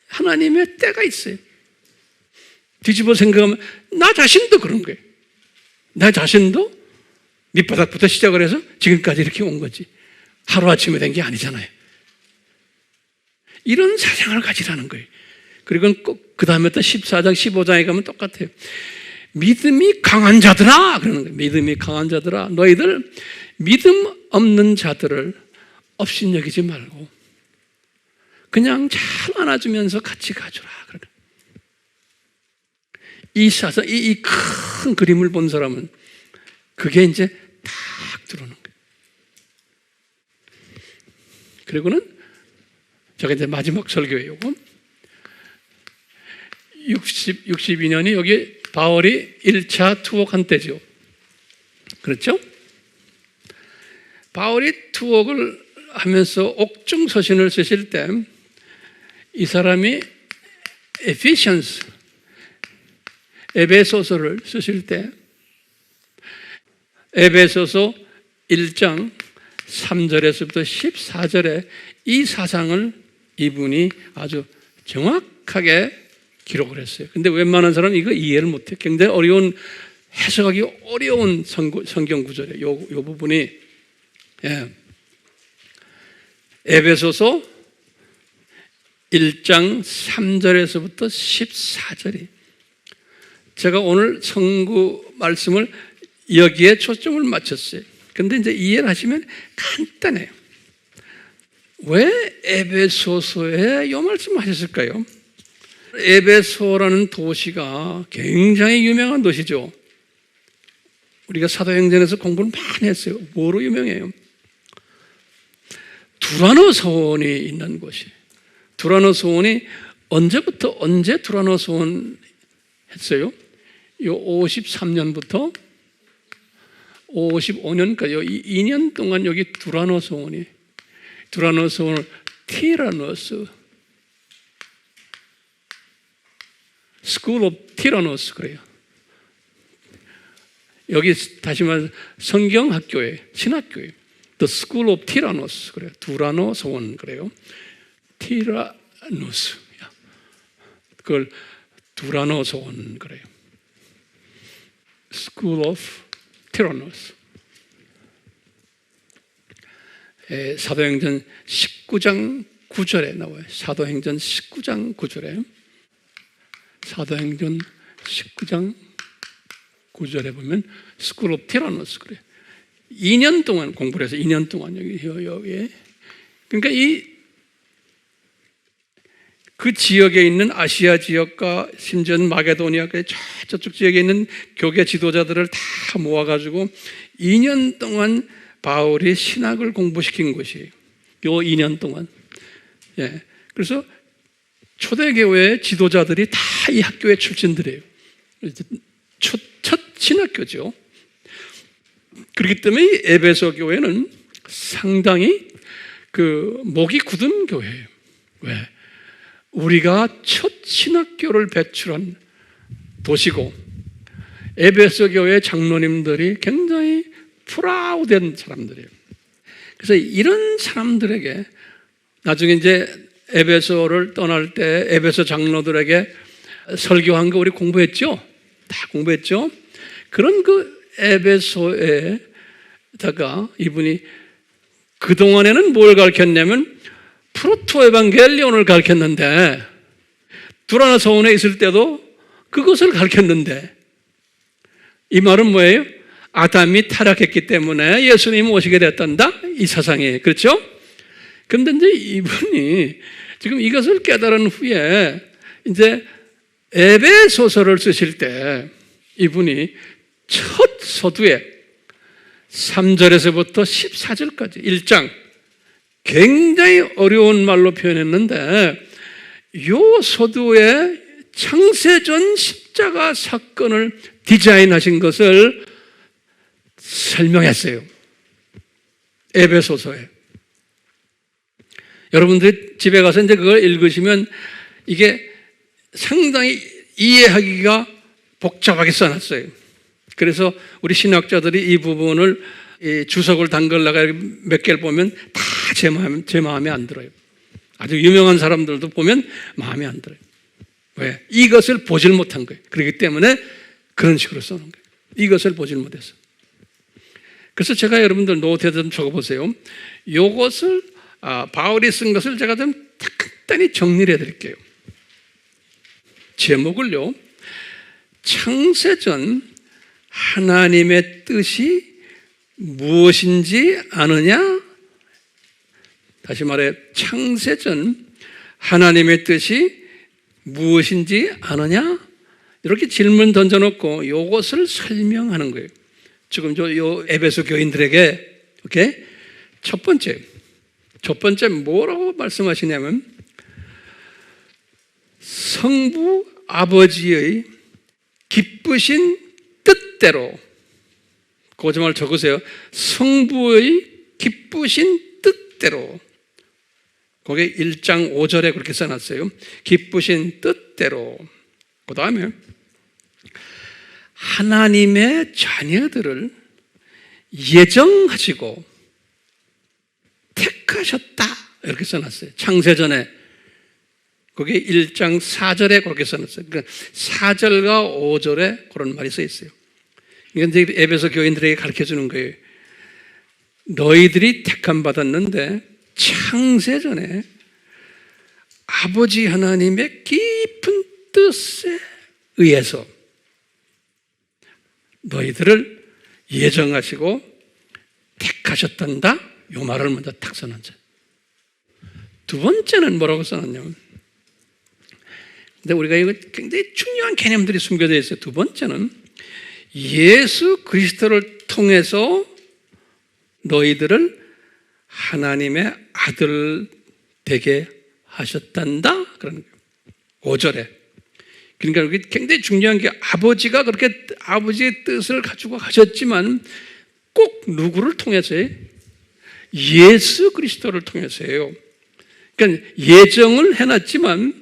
S1: 하나님의 때가 있어요. 뒤집어 생각하면 나 자신도 그런 거예요. 나 자신도 밑바닥부터 시작을 해서 지금까지 이렇게 온 거지 하루아침에 된 게 아니잖아요. 이런 사상을 가지라는 거예요. 그리고 그 다음에 또 14장, 15장에 가면 똑같아요. 믿음이 강한 자들아, 그러는 거예요. 믿음이 강한 자들아, 너희들 믿음 없는 자들을 업신여기지 말고 그냥 잘 안아주면서 같이 가주라. 이 사상, 이 큰 그림을 본 사람은 그게 이제 딱 들어오는 거예요. 그리고는 제가 이제 마지막 설교예요. 62년이 여기 바울이 1차 투옥한 때죠. 그렇죠? 바울이 투옥을 하면서 옥중 서신을 쓰실 때 이 사람이 에베소서를 쓰실 때 에베소서 1장 3절에서부터 14절에 이 사상을 이분이 아주 정확하게 기록을 했어요. 근데 웬만한 사람은 이거 이해를 못해요. 굉장히 어려운, 해석하기 어려운 성경 구절이에요. 요 부분이. 예. 에베소서 1장 3절에서부터 14절이 제가 오늘 성구 말씀을 여기에 초점을 맞췄어요. 근데 이제 이해를 하시면 간단해요. 왜 에베소서에 이 말씀을 하셨을까요? 에베소라는 도시가 굉장히 유명한 도시죠. 우리가 사도행전에서 공부를 많이 했어요. 뭐로 유명해요? 두라노 소원이 있는 곳이. 두라노 소원이 언제부터 언제 두라노 소원 했어요? 요 53년부터 55년까지 2년 동안 여기 두라노 소원을 티라노스 스쿨 오브 티라노스 그래요. 여기 다시 말해서 성경학교에 신학교에 The School of Tyrannos 그래요. 두라노 소원 그래요. 티라노스 그걸 두라노 소원 그래요. School of Tyrannos. 사도행전 19장 9절에 나와요. 사도행전 19장 9절에 사도행전 19장 9절에 보면 School of Tyrannos 그래요. 2년 동안 공부를 해서 2년 동안 여기에 그러니까 그 지역에 있는 아시아 지역과 심지어 마게도니아까지 저쪽 지역에 있는 교계 지도자들을 다 모아가지고 2년 동안 바울이 신학을 공부시킨 것이에요. 요 2년 동안. 예. 그래서 초대교회 지도자들이 다 이 학교의 출신들이에요. 첫 신학교죠. 그렇기 때문에 이 에베소 교회는 상당히 목이 굳은 교회예요. 왜? 우리가 첫 신학교를 배출한 도시고 에베소 교회 장로님들이 굉장히 프라우드한 사람들이에요. 그래서 이런 사람들에게 나중에 이제 에베소를 떠날 때 에베소 장로들에게 설교한 거 우리 공부했죠? 다 공부했죠? 그런 에베소에다가 이분이 그동안에는 뭘 가르쳤냐면 프로토 에반겔리온을 가르쳤는데 두라노 소원에 있을 때도 그것을 가르쳤는데 이 말은 뭐예요? 아담이 타락했기 때문에 예수님이 오시게 됐단다? 이 사상이에요. 그렇죠? 그런데 이제 이분이 지금 이것을 깨달은 후에 이제 에베소서를 쓰실 때 이분이 첫 서두에 3절에서부터 14절까지 1장 굉장히 어려운 말로 표현했는데 이 서두에 창세전 십자가 사건을 디자인하신 것을 설명했어요. 에베소서에. 여러분들이 집에 가서 이제 그걸 읽으시면 이게 상당히 이해하기가 복잡하게 써놨어요. 그래서 우리 신학자들이 이 부분을 주석을 담글라가 몇 개를 보면 다 제 마음에 안 들어요. 아주 유명한 사람들도 보면 마음에 안 들어요. 왜? 이것을 보질 못한 거예요. 그렇기 때문에 그런 식으로 써놓은 거예요. 이것을 보질 못해서. 그래서 제가 여러분들 노트에 좀 적어보세요. 이것을 바울이 쓴 것을 제가 좀 간단히 정리를 해드릴게요. 제목을요, 창세전 하나님의 뜻이 무엇인지 아느냐? 다시 말해, 창세전 하나님의 뜻이 무엇인지 아느냐? 이렇게 질문 던져놓고 이것을 설명하는 거예요. 지금 요 에베소 교인들에게, 오케이? 첫 번째 뭐라고 말씀하시냐면, 성부 아버지의 기쁘신 뜻대로, 그것만 적으세요. 성부의 기쁘신 뜻대로. 거기 1장 5절에 그렇게 써놨어요. 기쁘신 뜻대로. 그 다음에 하나님의 자녀들을 예정하시고 택하셨다, 이렇게 써놨어요. 창세전에. 거기 1장 4절에 그렇게 써놨어요. 그러니까 4절과 5절에 그런 말이 써 있어요. 이건 이제 에베소 교인들에게 가르쳐 주는 거예요. 너희들이 택함 받았는데 창세전에 아버지 하나님의 깊은 뜻에 의해서 너희들을 예정하시고 택하셨단다. 이 말을 먼저 탁 써놨죠. 두 번째는 뭐라고 써놨냐면, 근데 우리가 이거 굉장히 중요한 개념들이 숨겨져 있어요. 두 번째는 예수 그리스도를 통해서 너희들을 하나님의 아들 되게 하셨단다, 그러는 거예요. 5절에. 그러니까 여기 굉장히 중요한 게, 아버지가 그렇게 아버지의 뜻을 가지고 하셨지만 꼭 누구를 통해서요? 예수 그리스도를 통해서예요. 그러니까 예정을 해놨지만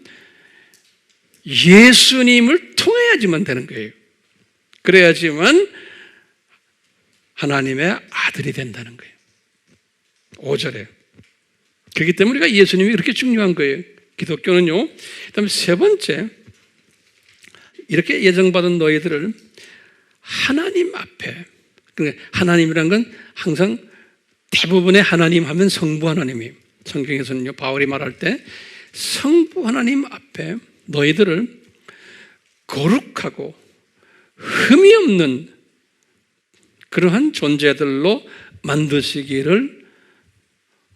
S1: 예수님을 통해야지만 되는 거예요. 그래야지만 하나님의 아들이 된다는 거예요. 5절에. 그렇기 때문에 우리가 예수님이 그렇게 중요한 거예요. 기독교는요. 그다음에 세 번째, 이렇게 예정받은 너희들을 하나님 앞에, 그러니까 하나님이란 건 항상 대부분의 하나님 하면 성부 하나님이에요. 성경에서는요, 바울이 말할 때 성부 하나님 앞에 너희들을 거룩하고 흠이 없는 그러한 존재들로 만드시기를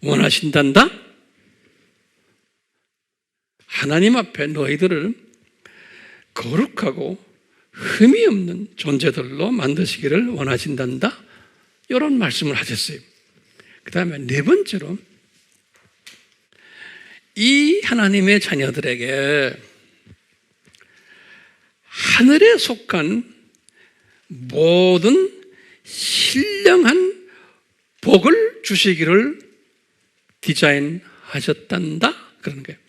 S1: 원하신단다. 하나님 앞에 너희들을 거룩하고 흠이 없는 존재들로 만드시기를 원하신단다. 이런 말씀을 하셨어요. 그 다음에 네 번째로, 이 하나님의 자녀들에게 하늘에 속한 모든 신령한 복을 주시기를 디자인하셨단다, 그러는 거예요.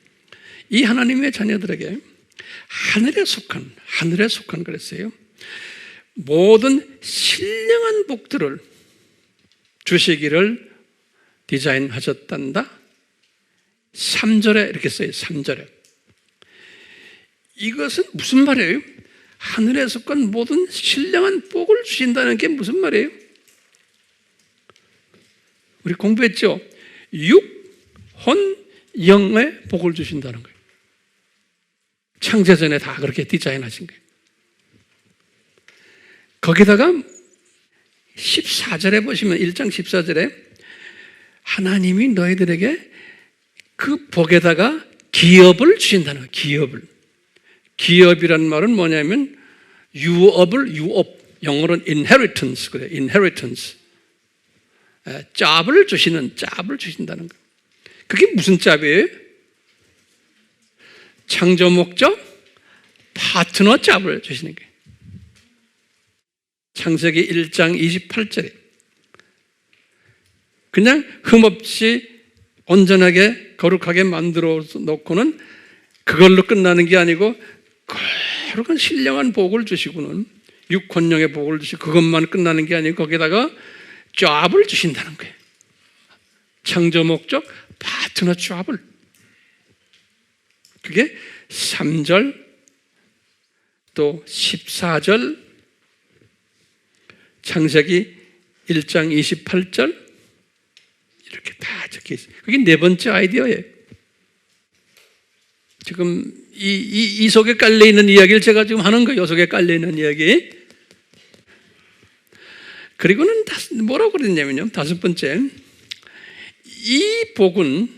S1: 이 하나님의 자녀들에게 하늘에 속한 그랬어요. 모든 신령한 복들을 주시기를 디자인하셨단다. 3절에 이렇게 써요. 3절에. 이것은 무슨 말이에요? 하늘에 속한 모든 신령한 복을 주신다는 게 무슨 말이에요? 우리 공부했죠? 육, 혼, 영의 복을 주신다는 거예요. 창세전에 다 그렇게 디자인하신 거예요. 거기다가 14절에 보시면, 1장 14절에 하나님이 너희들에게 그 복에다가 기업을 주신다는 거예요. 기업을. 기업이란 말은 뭐냐면 유업, 영어로는 inheritance 그래요. inheritance. 짭을 주신다는 거예요. 그게 무슨 짭이에요? 창조 목적 파트너 짭을 주시는 거예요. 창세기 1장 28절에 그냥 흠없이 온전하게 거룩하게 만들어 놓고는 그걸로 끝나는 게 아니고 거룩한 신령한 복을 주시고는 육혼령의 복을 주시고 그것만 끝나는 게 아니고 거기다가 짭을 주신다는 거예요. 창조 목적 파트너 짭을. 그게 3절 또 14절 창세기 1장 28절 이렇게 다 적혀 있어요. 그게 네 번째 아이디어예요. 지금 이 속에 깔려있는 이야기를 제가 지금 하는 거예요. 이 속에 깔려있는 이야기. 그리고는 뭐라고 그랬냐면요. 다섯 번째, 이 복은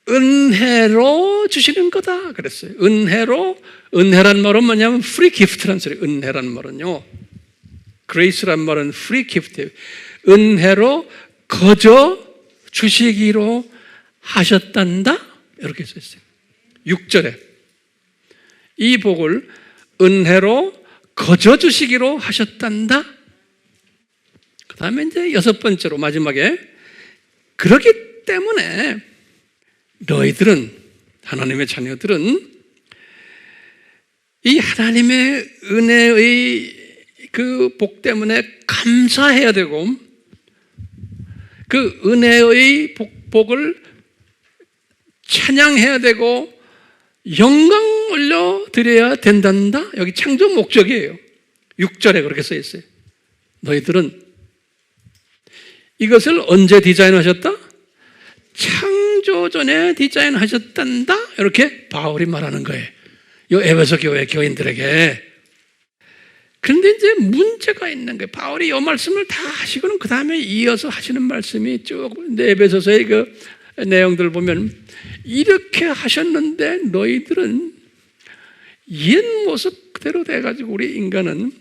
S1: 은혜로 주시는 거다 그랬어요. 은혜란 말은 뭐냐면 free gift란 소리. 은혜란 말은요, grace란 말은 free gift, 은혜로 거저 주시기로 하셨단다 이렇게 써있어요. 6절에 이 복을 은혜로 거저 주시기로 하셨단다. 그 다음에 이제 여섯 번째로 마지막에, 그렇기 때문에 너희들은, 하나님의 자녀들은 이 하나님의 은혜의 그 복 때문에 감사해야 되고, 그 은혜의 복을 찬양해야 되고 영광 올려드려야 된단다. 여기 창조 목적이에요. 6절에 그렇게 써 있어요. 너희들은 이것을 언제 디자인하셨다? 창조 전에 디자인하셨단다. 이렇게 바울이 말하는 거예요. 이 에베소 교회 교인들에게. 그런데 이제 문제가 있는 거예요. 바울이 이 말씀을 다 하시고는 그 다음에 이어서 하시는 말씀이 쭉 에베소서의 그 내용들 보면, 이렇게 하셨는데 너희들은 옛 모습 그대로 돼가지고 우리 인간은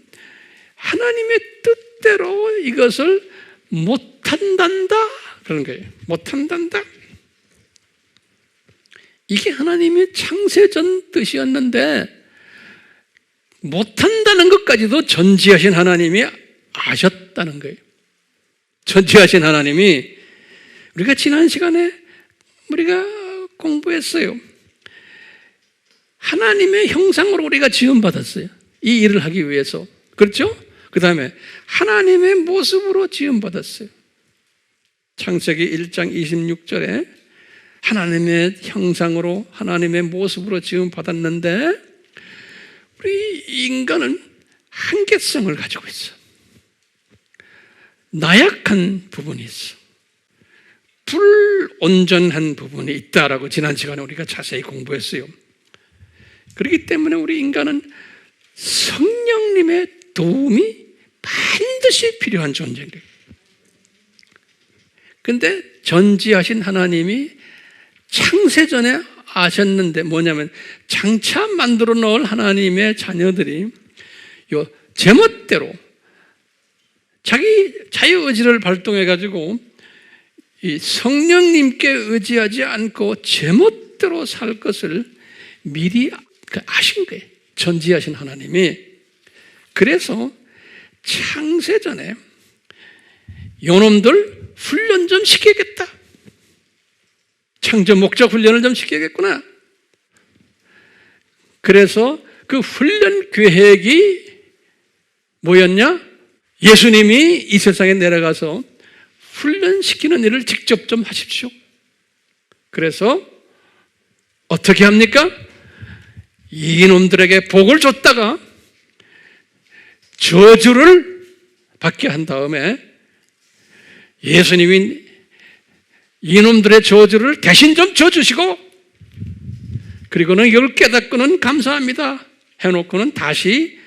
S1: 하나님의 뜻대로 이것을 못한단다 그런 거예요. 못한단다. 이게 하나님의 창세전 뜻이었는데 못한다는 것까지도 전지하신 하나님이 아셨다는 거예요. 전지하신 하나님이, 우리가 지난 시간에 우리가 공부했어요. 하나님의 형상으로 우리가 지음받았어요. 이 일을 하기 위해서. 그렇죠? 그 다음에 하나님의 모습으로 지음받았어요. 창세기 1장 26절에 하나님의 형상으로 하나님의 모습으로 지음받았는데 우리 인간은 한계성을 가지고 있어. 나약한 부분이 있어. 불온전한 부분이 있다라고 지난 시간에 우리가 자세히 공부했어요. 그렇기 때문에 우리 인간은 성령님의 도움이 반드시 필요한 존재예요. 그런데 전지하신 하나님이 창세전에 아셨는데, 뭐냐면 장차 만들어 놓을 하나님의 자녀들이 요 제멋대로 자기 자유의지를 발동해 가지고 이 성령님께 의지하지 않고 제멋대로 살 것을 미리 아신 거예요. 전지하신 하나님이. 그래서 창세전에 요놈들 훈련 좀 시켜야겠다. 창조 목적 훈련을 좀 시켜야겠구나. 그래서 그 훈련 계획이 뭐였냐? 예수님이 이 세상에 내려가서 훈련시키는 일을 직접 좀 하십시오. 그래서 어떻게 합니까? 이놈들에게 복을 줬다가 저주를 받게 한 다음에 예수님이 이놈들의 저주를 대신 좀 져주시고, 그리고는 이걸 깨닫고는 감사합니다 해놓고는 다시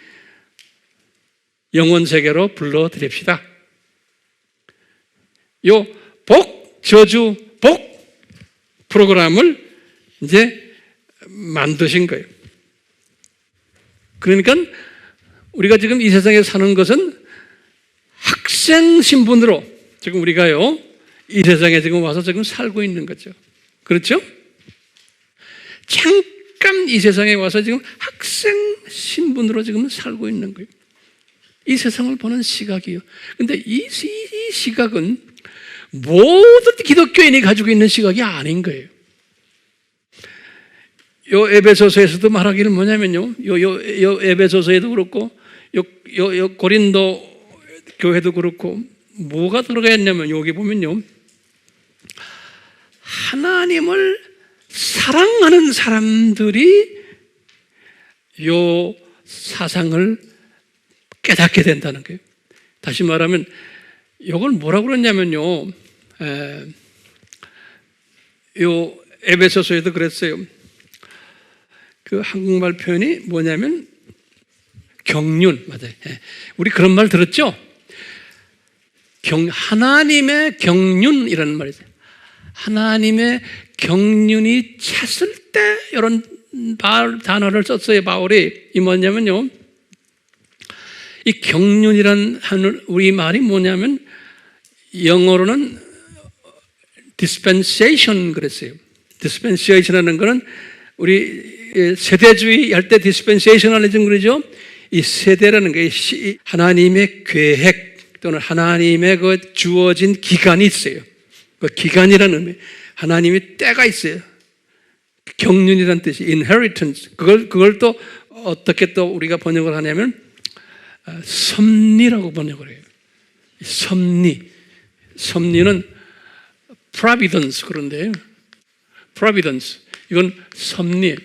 S1: 영원 세계로 불러드립시다. 요 복, 저주, 복 프로그램을 이제 만드신 거예요. 그러니까 우리가 지금 이 세상에 사는 것은 학생 신분으로 지금 우리가요 이 세상에 지금 와서 지금 살고 있는 거죠. 그렇죠? 잠깐 이 세상에 와서 지금 학생 신분으로 지금 살고 있는 거예요. 이 세상을 보는 시각이요. 근데 이 시각은 모든 기독교인이 가지고 있는 시각이 아닌 거예요. 요 에베소서에서도 말하기를 뭐냐면요. 요 에베소서에도 그렇고, 요 고린도 교회도 그렇고, 뭐가 들어가 있냐면, 여기 보면요. 하나님을 사랑하는 사람들이 요 사상을 깨닫게 된다는 거예요. 다시 말하면, 이걸 뭐라고 그러냐면요. 요 에베소서에도 그랬어요. 그 한국말 표현이 뭐냐면 경륜, 맞아요. 우리 그런 말 들었죠? 하나님의 경륜이라는 말이죠. 하나님의 경륜이 찼을 때 이런 단어를 썼어요, 바울이. 이 뭐냐면요, 이 경륜이란 우리 말이 뭐냐면 영어로는 dispensation 그랬어요. dispensation이라는 거는 우리 세대주의 할 때 dispensationalism 그러죠. 이 세대라는 게 하나님의 계획 또는 하나님의 그 주어진 기간이 있어요. 그 기간이라는 의미, 하나님의 때가 있어요. 경륜이라는 뜻이 inheritance. 그걸 또 어떻게 또 우리가 번역을 하냐면 섭리라고 번역을 해요. 섭리는 providence 그런데요. providence 이건 섭리.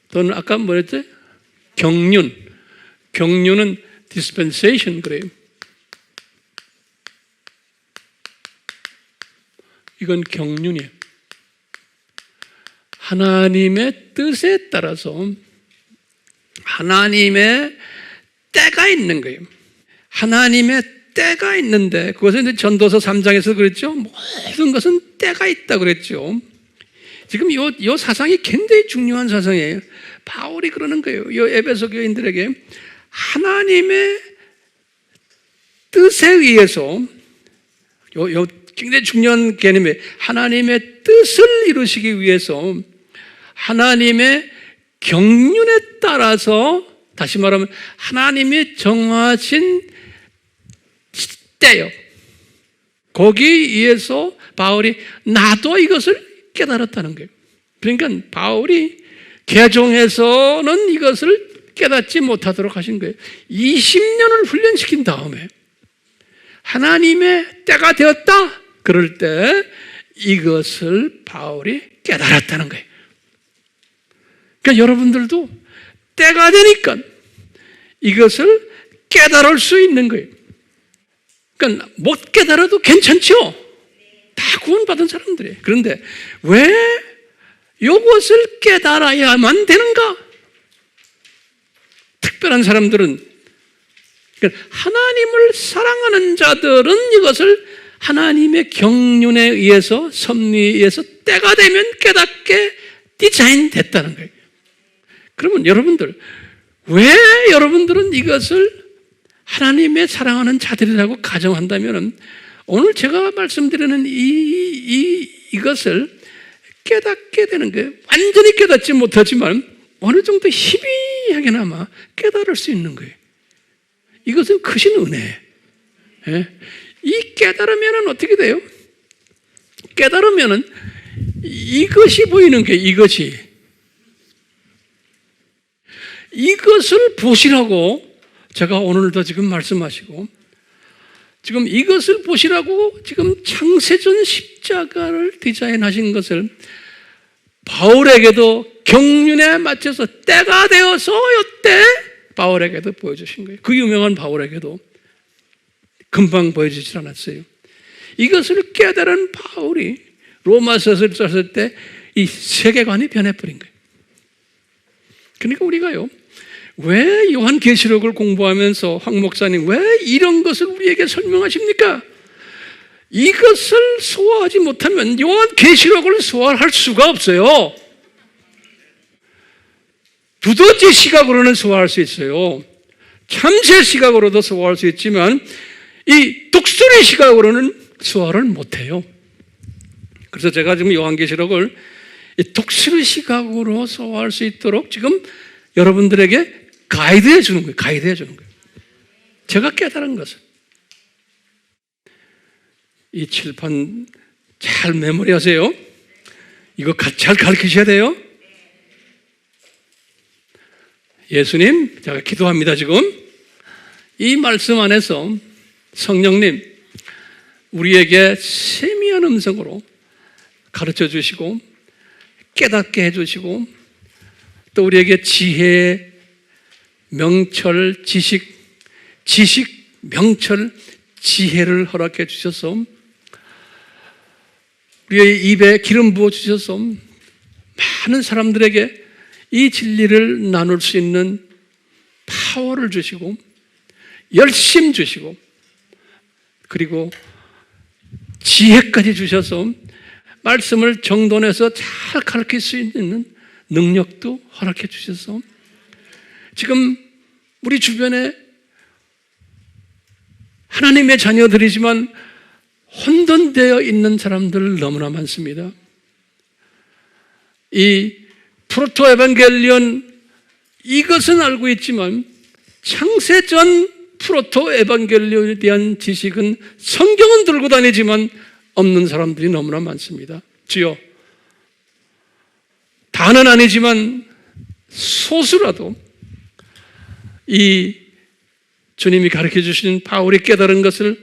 S1: 또는 아까 뭐랬지? 경륜은 dispensation 그래요. 이건 경륜이에요. 하나님의 뜻에 따라서 하나님의 때가 있는 거예요. 하나님의 때가 있는데 그것은 이제 전도서 3장에서 그랬죠. 모든 것은 때가 있다 그랬죠. 지금 이 사상이 굉장히 중요한 사상이에요. 바울이 그러는 거예요. 이 에베소 교인들에게 하나님의 뜻에 의해서 요 굉장히 중요한 개념이에요. 하나님의 뜻을 이루시기 위해서 하나님의 경륜에 따라서, 다시 말하면 하나님이 정하신 때요. 거기에 의해서 바울이 나도 이것을 깨달았다는 거예요. 그러니까 바울이 개종에서는 이것을 깨닫지 못하도록 하신 거예요. 20년을 훈련시킨 다음에 하나님의 때가 되었다. 그럴 때 이것을 바울이 깨달았다는 거예요. 그러니까 여러분들도 때가 되니까 이것을 깨달을 수 있는 거예요. 그러니까 못 깨달아도 괜찮죠? 다 구원받은 사람들이에요. 그런데 왜 이것을 깨달아야만 되는가? 특별한 사람들은, 그러니까 하나님을 사랑하는 자들은 이것을 하나님의 경륜에 의해서, 섭리에 의해서 때가 되면 깨닫게 디자인됐다는 거예요. 그러면 여러분들, 왜 여러분들은 이것을 하나님의 사랑하는 자들이라고 가정한다면 오늘 제가 말씀드리는 이것을 깨닫게 되는 거예요. 완전히 깨닫지 못하지만 어느 정도 희미하게나마 깨달을 수 있는 거예요. 이것은 크신 은혜예요. 이 깨달으면 어떻게 돼요? 깨달으면 이것이 보이는 게 이것을 보시라고 제가 오늘도 지금 말씀하시고, 지금 이것을 보시라고 지금 창세전 십자가를 디자인하신 것을 바울에게도 경륜에 맞춰서 때가 되어서 이때 바울에게도 보여주신 거예요. 그 유명한 바울에게도 금방 보여주지 않았어요. 이것을 깨달은 바울이 로마서를 썼을 때 이 세계관이 변해버린 거예요. 그러니까 우리가요, 왜 요한계시록을 공부하면서 황 목사님 왜 이런 것을 우리에게 설명하십니까? 이것을 소화하지 못하면 요한계시록을 소화할 수가 없어요. 두더지 시각으로는 소화할 수 있어요. 참새 시각으로도 소화할 수 있지만 이 독수리 시각으로는 소화를 못해요. 그래서 제가 지금 요한계시록을 이 독수리 시각으로 소화할 수 있도록 지금 여러분들에게 가이드해 주는 거예요. 가이드해 주는 거예요. 제가 깨달은 것은 이 칠판 잘 메모리하세요. 이거 잘 가르치셔야 돼요. 예수님, 제가 기도합니다. 지금 이 말씀 안에서 성령님 우리에게 세미한 음성으로 가르쳐 주시고 깨닫게 해 주시고 또 우리에게 지혜, 명철, 지식, 명철, 지혜를 허락해 주셔서 우리의 입에 기름 부어 주셔서 많은 사람들에게 이 진리를 나눌 수 있는 파워를 주시고 열심 주시고 그리고 지혜까지 주셔서 말씀을 정돈해서 잘 가르칠 수 있는 능력도 허락해 주셔서 지금 우리 주변에 하나님의 자녀들이지만 혼돈되어 있는 사람들 너무나 많습니다. 이 프로토 에반겔리온 이것은 알고 있지만 창세전 프로토 에반겔리온에 대한 지식은 성경은 들고 다니지만 없는 사람들이 너무나 많습니다. 주여, 다는 아니지만 소수라도 이 주님이 가르쳐 주신 바울이 깨달은 것을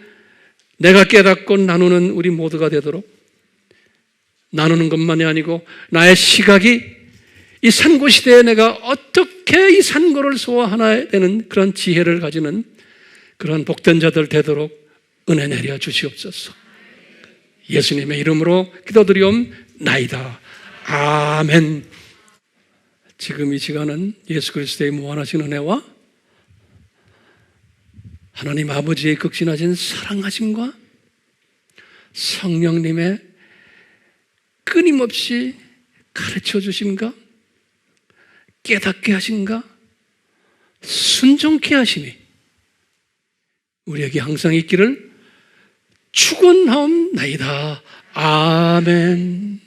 S1: 내가 깨닫고 나누는 우리 모두가 되도록, 나누는 것만이 아니고 나의 시각이 이 산고 시대에 내가 어떻게 이 산고를 소화하나 되는 그런 지혜를 가지는 그런 복된 자들 되도록 은혜 내려 주시옵소서. 예수님의 이름으로 기도드리옵나이다. 아멘. 지금 이 시간은 예수 그리스도의 무한하신 은혜와 하나님 아버지의 극진하신 사랑하심과 성령님의 끊임없이 가르쳐 주심과 깨닫게 하심과 순종케 하심이 우리에게 항상 있기를 축원하옵나이다. 아멘.